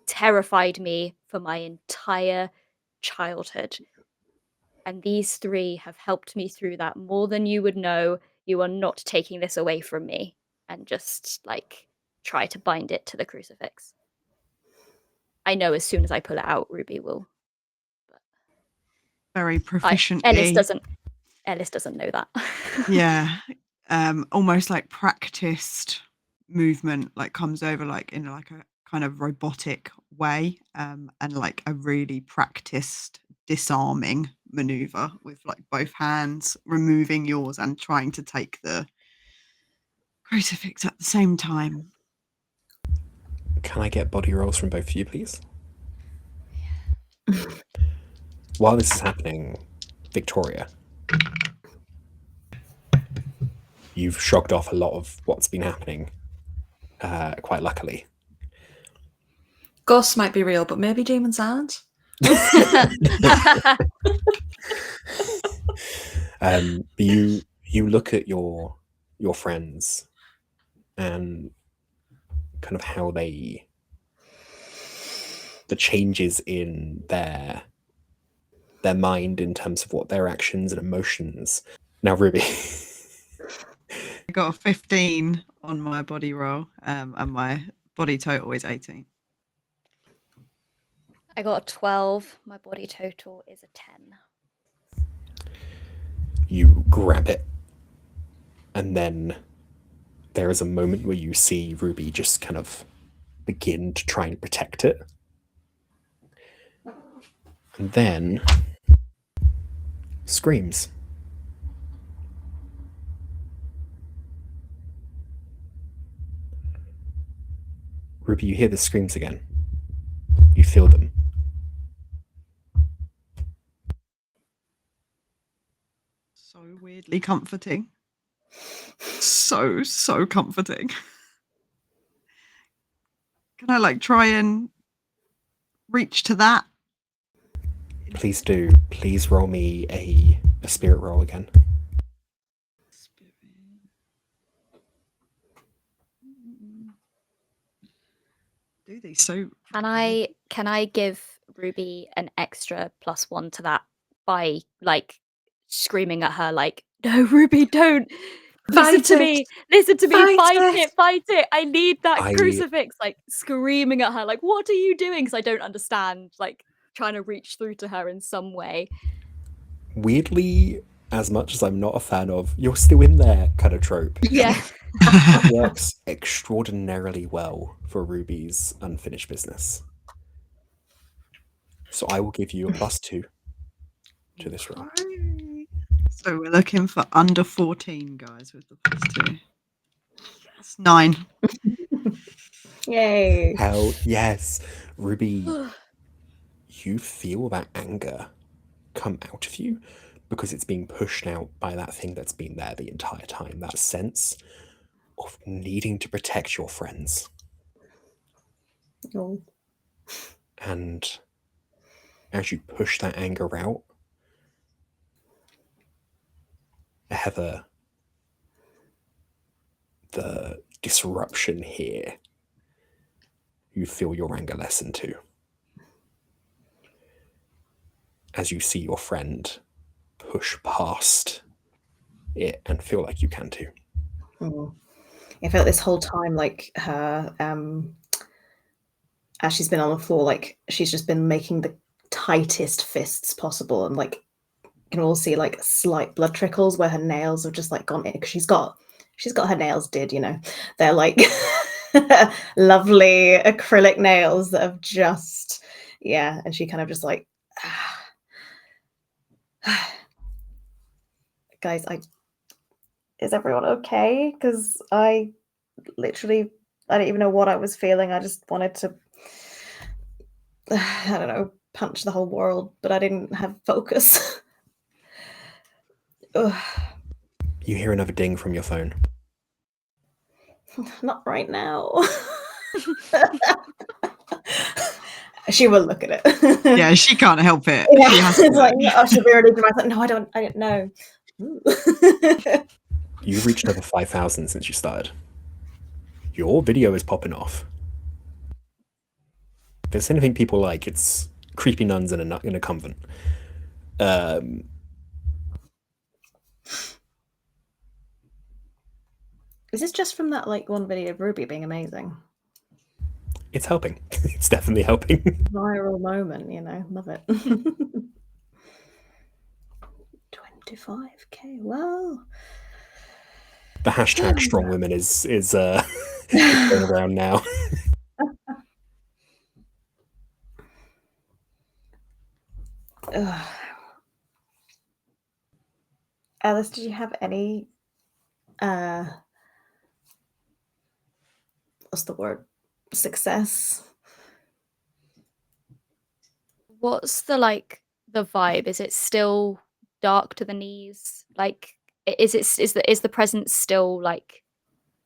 terrified me for my entire childhood. And these 3 have helped me through that more than you would know. You are not taking this away from me. And just like try to bind it to the crucifix. I know as soon as I pull it out, Ruby will. Very proficiently. Ellis doesn't know that. Yeah. Almost like practiced movement, like comes over like in like a kind of robotic way, and like a really practiced disarming maneuver with like both hands removing yours and trying to take the crucifix at the same time. Can I get body rolls from both of you, please? While this is happening, Victoria, you've shrugged off a lot of what's been happening, quite luckily. Ghosts might be real, but maybe demons aren't. You look at your friends and kind of how the the changes in their mind in terms of what their actions and emotions. Now, Ruby. I got a 15 on my body roll, and my body total is 18. I got a 12. My body total is a 10. You grab it, and then there is a moment where you see Ruby just kind of begin to try and protect it. And then screams. Ruby, you hear the screams again. You feel them. So weirdly comforting. So comforting. Can I like try and reach to that? Please do. Please roll me a spirit roll again. Do these so Can I give Ruby an extra +1 to that by like screaming at her like, no, Ruby, don't listen to me, fight it. I need that crucifix, like screaming at her, like, what are you doing? Because I don't understand, like trying to reach through to her in some way. Weirdly, as much as I'm not a fan of "you're still in there" kind of trope, Yeah. it works extraordinarily well for Ruby's unfinished business. So I will give you a +2 to this roll. So we're looking for under 14, guys, with the +2. Yes, 9. Yay. Hell yes. Ruby, you feel that anger come out of you because it's being pushed out by that thing that's been there the entire time. That sense of needing to protect your friends. Oh. And as you push that anger out, Heather, the disruption here, you feel your anger lessen too. As you see your friend push past it and feel like you can too. I felt this whole time like her, as she's been on the floor, like she's just been making the tightest fists possible, and like you can all see like slight blood trickles where her nails have just like gone in, because she's got her nails did, you know, they're like lovely acrylic nails that have just, yeah, and she kind of just like guys, is everyone okay? Because I don't even know what I was feeling. I just wanted to I don't know, punch the whole world, but I didn't have focus. You hear another ding from your phone. Not right now. She will look at it. Yeah, she can't help it. Yeah. She has It's like, oh, she'll be really dramatic. No, I don't know. You've reached over 5,000 since you started. Your video is popping off. If there's anything people like, it's creepy nuns in a convent. Is this just from that like one video of Ruby being amazing? It's helping. It's definitely helping. Viral moment, you know, love it. 25k. Well, The hashtag strong women is going around now. Ellis, did you have any what's the word? Success? What's the vibe? Is it still dark to the knees? Like, is the presence still like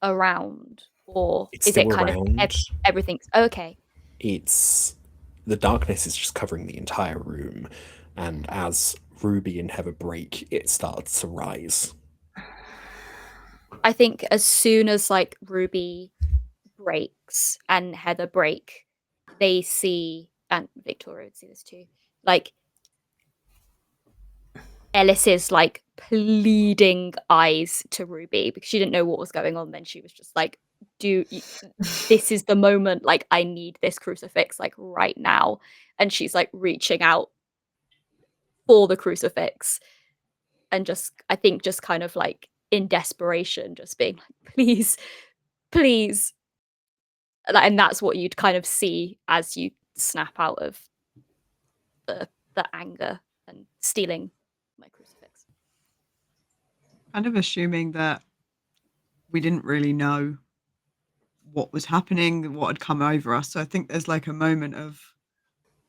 around, or It's is it still kind around. of everything's okay? It's the darkness is just covering the entire room, and as Ruby and Heather break, it starts to rise. I think as soon as like Ruby breaks and Heather break, they see and Victoria would see this too, like Ellis's like pleading eyes to Ruby, because she didn't know what was going on. Then she was just like, this is the moment, like I need this crucifix like right now. And she's like reaching out for the crucifix, and just, I think, just kind of like in desperation, just being like, please. And that's what you'd kind of see as you snap out of the anger and stealing my crucifix. Kind of assuming that we didn't really know what was happening, what had come over us. So I think there's like a moment of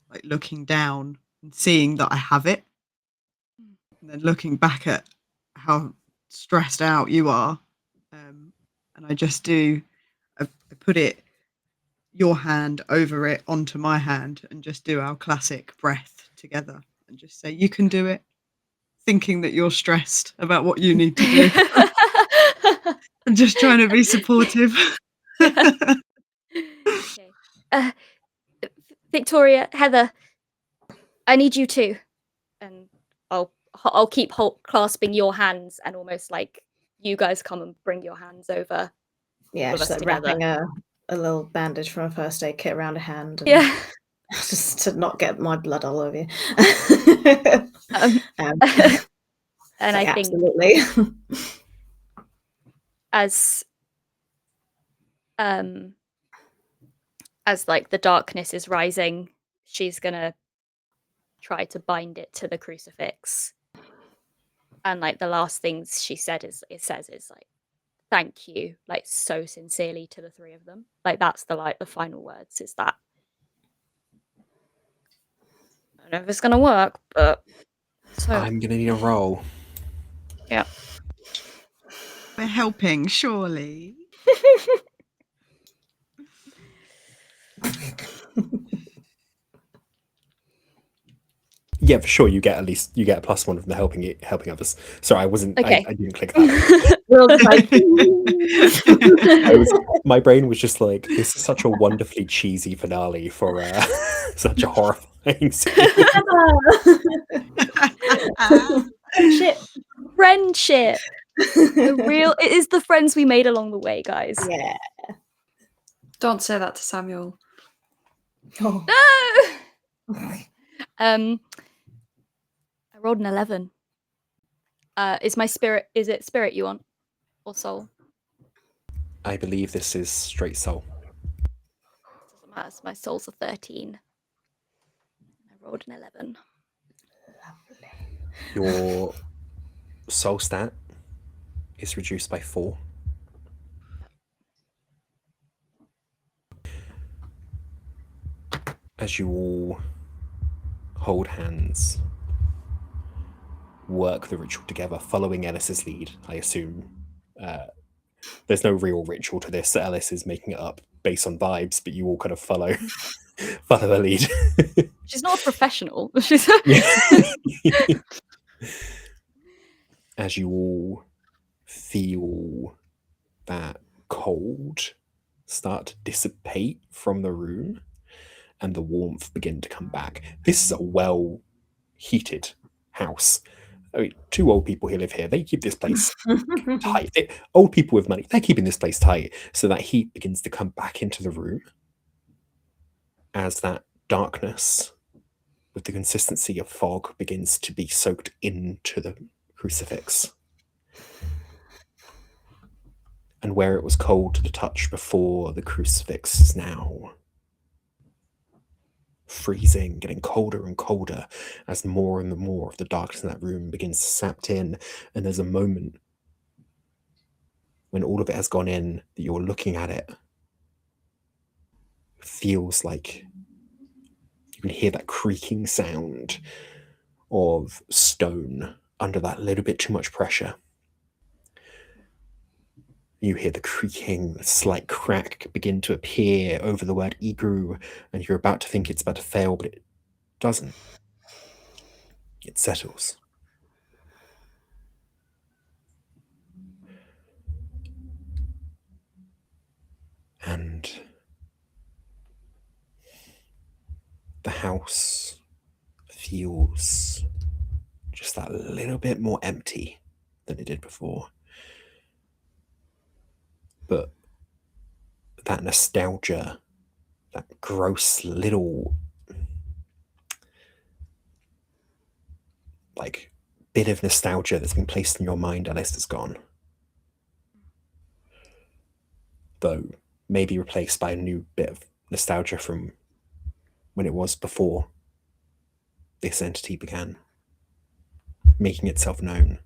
like looking down and seeing that I have it, and then looking back at how stressed out you are, and I just do. I put your hand over it onto my hand, and just do our classic breath together, and just say, "You can do it," thinking that you're stressed about what you need to do. I'm just trying to be supportive. Okay. Victoria, Heather, I need you too. And I'll keep clasping your hands, and almost like you guys come and bring your hands over. Yeah, just like wrapping a little bandage from a first aid kit around a hand. And yeah. Just to not get my blood all over you. And I think absolutely. as like the darkness is rising, she's gonna try to bind it to the crucifix. And like the last things she said is like, thank you, like so sincerely, to the three of them. Like that's the final words, is that I don't know if it's gonna work, but so I'm gonna need a roll. Yeah. We're helping, surely. Yeah, for sure. You get a +1 from the helping others. Sorry, I wasn't. Okay. I didn't click that. My brain was just like, this is such a wonderfully cheesy finale for such a horrifying scene. Friendship. It is the friends we made along the way, guys. Yeah. Don't say that to Samuel. Oh. No. I rolled an 11. Is it spirit you want, or soul? I believe this is straight soul. Doesn't matter. My soul's a 13. I rolled an 11. Lovely. Your soul stat is reduced by 4. As you all hold hands, work the ritual together, following Ellis's lead, I assume. There's no real ritual to this. Ellis is making it up based on vibes, but you all kind of follow her lead. She's not a professional. She's As you all feel that cold start to dissipate from the room and the warmth begin to come back. This is a well-heated house. I mean, 2 old people who live here, they keep this place tight. Old people with money, they're keeping this place tight, so that heat begins to come back into the room as that darkness with the consistency of fog begins to be soaked into the crucifix. And where it was cold to the touch before, the crucifix is now freezing, getting colder and colder as more and more of the darkness in that room begins to sap in. And there's a moment when all of it has gone in that you're looking at it. It feels like you can hear that creaking sound of stone under that little bit too much pressure. You hear the creaking, the slight crack begin to appear over the word Igru, and you're about to think it's about to fail, but it doesn't. It settles. And the house feels just that little bit more empty than it did before. But that nostalgia, that gross little like bit of nostalgia that's been placed in your mind, Ellis, is gone. Though maybe replaced by a new bit of nostalgia from when it was before this entity began making itself known.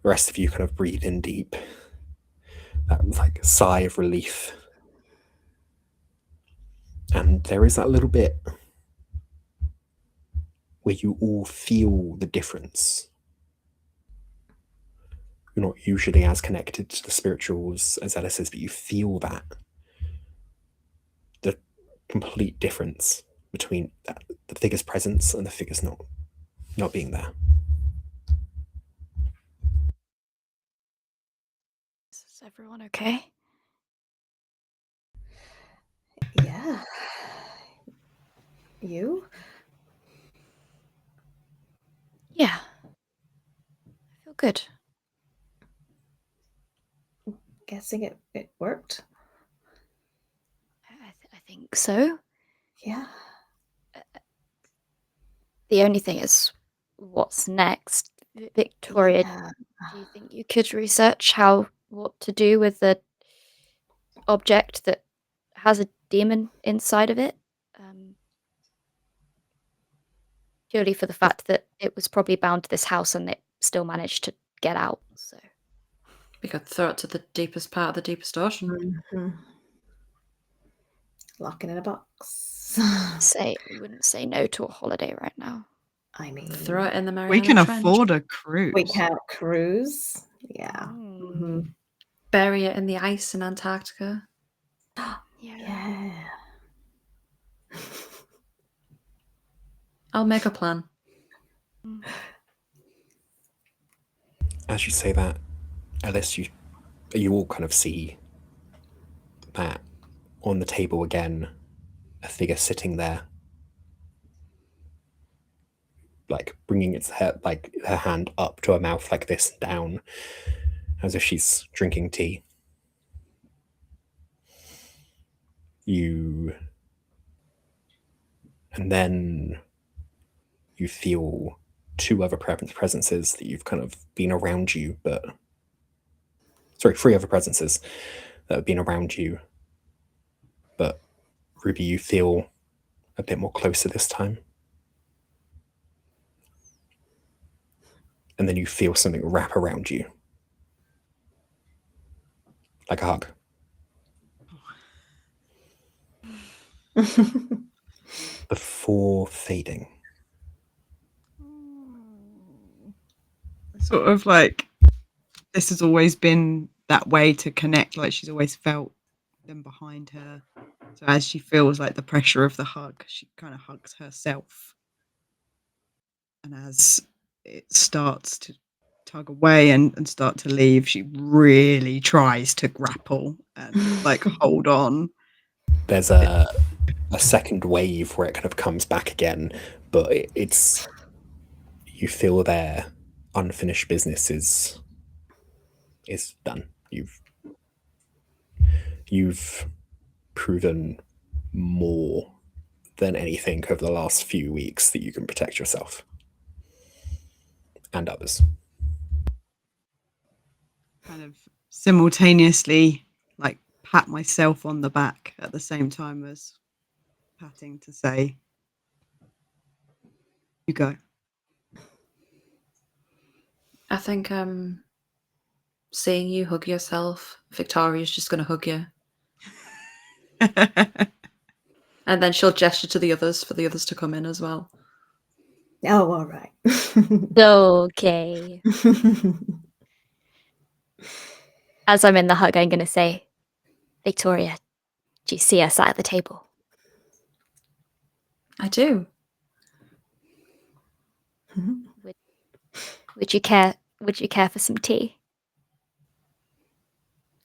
The rest of you kind of breathe in deep, that like sigh of relief. And there is that little bit where you all feel the difference. You're not usually as connected to the spirituals as Ellis is, but you feel that. The complete difference between the figure's presence and the figure's not being there. Is everyone okay? Yeah. You? Yeah. I feel good. Guessing it worked? I think so. Yeah. The only thing is, what's next? Victoria, Yeah. do you think you could research what to do with the object that has a demon inside of it? Purely for the fact that it was probably bound to this house and it still managed to get out. So We could throw it to the deepest part of the deepest ocean. Mm-hmm. Lock it in a box. we wouldn't say no to a holiday right now. I mean, Throw it in the Mariana We can Trench. afford a cruise. we can't cruise. Yeah. Mm-hmm. Bury it in the ice in Antarctica. Yeah. I'll make a plan. As you say that, Ellis, you all kind of see that on the table again, a figure sitting there, like bringing its head, like her hand up to her mouth like this, down, as if she's drinking tea. And then you feel two other presences that you've kind of been around you, three other presences that have been around you. But Ruby, you feel a bit more closer this time. And then you feel something wrap around you. Like a hug. Before fading. Sort of like this has always been that way to connect, like she's always felt them behind her. So as she feels like the pressure of the hug, she kind of hugs herself. And as it starts to tug away and start to leave, she really tries to grapple and like hold on. There's a second wave where it kind of comes back again, but it's you feel their unfinished business is done. You've proven more than anything over the last few weeks that you can protect yourself and others. Kind of simultaneously like pat myself on the back at the same time as patting to say, you go. I think seeing you hug yourself, Victoria's just going to hug you. And then she'll gesture to the others for the others to come in as well. Oh, all right. Okay. As I'm in the hug, I'm going to say, Victoria, do you see us at the table? I do. Would you care for some tea?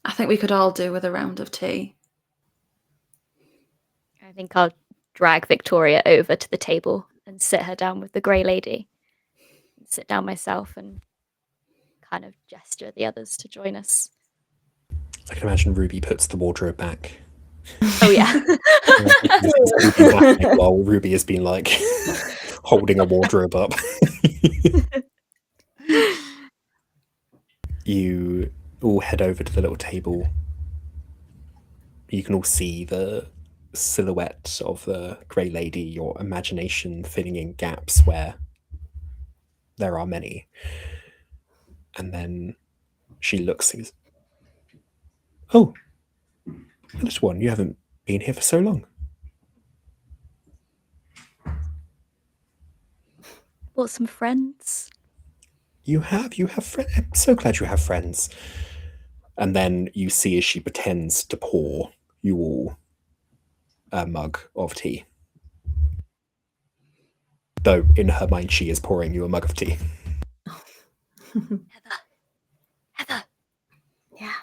I think we could all do with a round of tea. think I'll drag Victoria over to the table and sit her down with the grey lady. Sit down myself and kind of gesture the others to join us. I can imagine Ruby puts the wardrobe back. Oh yeah. While Ruby has been like holding a wardrobe up. You all head over to the little table. You can all see the silhouette of the grey lady, your imagination filling in gaps where there are many. And then she looks and goes, "Oh, Ellis one, you haven't been here for so long." Brought some friends. You have friends. I'm so glad you have friends. And then you see as she pretends to pour you all a mug of tea. Though in her mind she is pouring you a mug of tea. Heather. Yeah.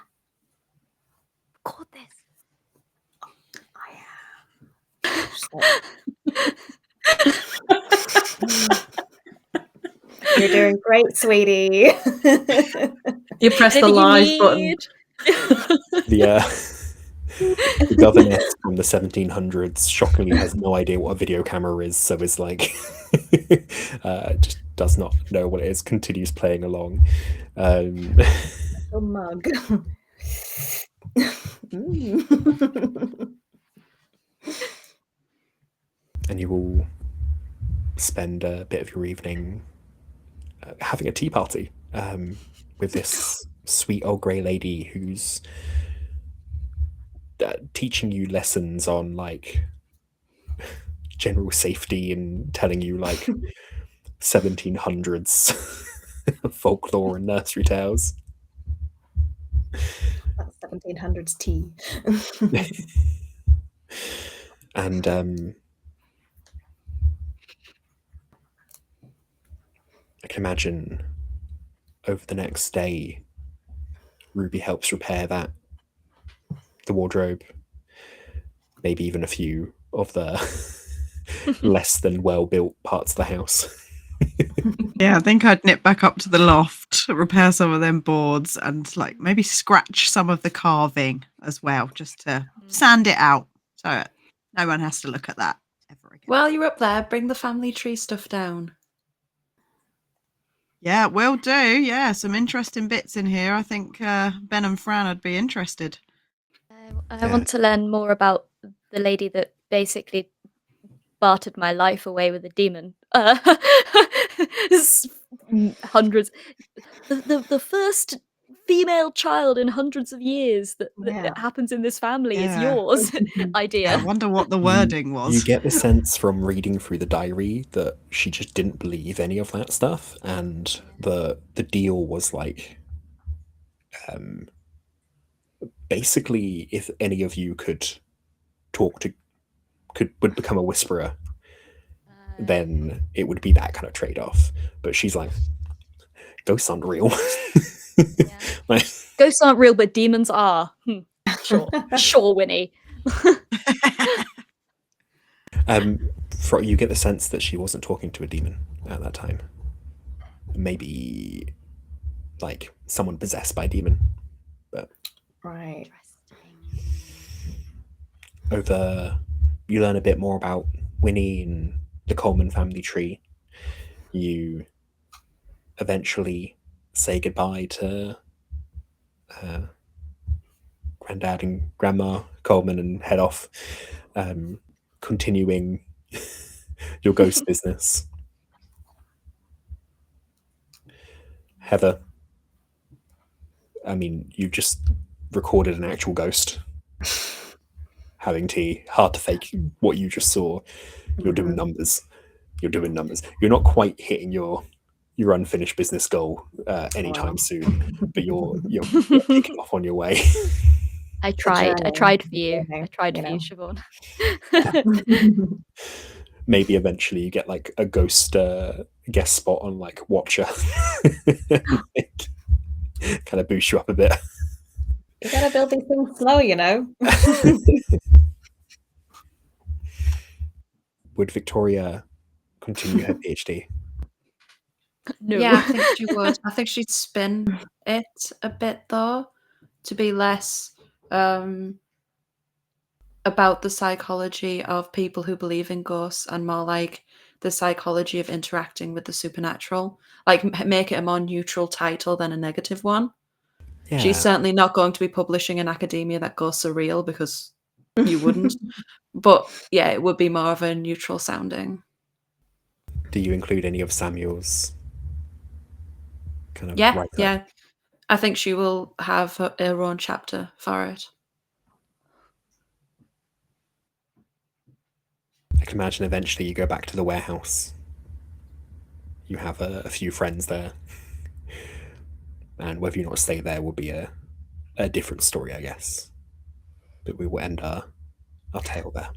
Record this. You're doing great, sweetie. You press the live button. The governess from the 1700s shockingly has no idea what a video camera is, so is like just does not know what it is, continues playing along. A mug. And you all spend a bit of your evening having a tea party with this sweet old grey lady who's teaching you lessons on like general safety and telling you like 1700s folklore and nursery tales. That's 1700s tea. And I can imagine over the next day, Ruby helps repair the wardrobe, maybe even a few of the less than well-built parts of the house. Yeah, I think I'd nip back up to the loft, repair some of them boards, and like maybe scratch some of the carving as well, just to sand it out so no one has to look at that ever again. While you're up there, bring the family tree stuff down. Yeah, will do. Yeah, some interesting bits in here. I think Ben and Fran would be interested. I want to learn more about the lady that basically bartered my life away with a demon. Hundreds. The first female child in hundreds of years that happens in this family is yours. Idea. I wonder what the wording was. You get the sense from reading through the diary that she just didn't believe any of that stuff, and the deal was like, basically, if any of you would become a whisperer, then it would be that kind of trade-off. But she's like, ghosts aren't real. Like, ghosts aren't real, but demons are. Sure, Winnie. You get the sense that she wasn't talking to a demon at that time. Maybe like someone possessed by a demon. But right. You learn a bit more about Winnie and the Coleman family tree. You eventually say goodbye to Granddad and Grandma Coleman and head off, continuing your ghost business. Heather, I mean, you just recorded an actual ghost having tea. Hard to fake what you just saw. You're doing numbers. You're not quite hitting your unfinished business goal anytime soon, but you're kicking off on your way. I tried for you. I tried for you, Siobhán. Maybe eventually you get like a ghost guest spot on like Watcher. Kind of boost you up a bit. You gotta build these things slow, you know. would Victoria continue her PhD? No. Yeah, I think she would. I think she'd spin it a bit though, to be less about the psychology of people who believe in ghosts and more like the psychology of interacting with the supernatural. Like make it a more neutral title than a negative one. Yeah. She's certainly not going to be publishing in academia that ghosts are real because you wouldn't. But yeah, it would be more of a neutral sounding. Do you include any of Samuel's kind of Yeah, write-up? yeah. I think she will have her own chapter for it. I can imagine eventually you go back to the warehouse. You have a few friends there. And whether you not stay there will be a different story, I guess. But we will end our tale there.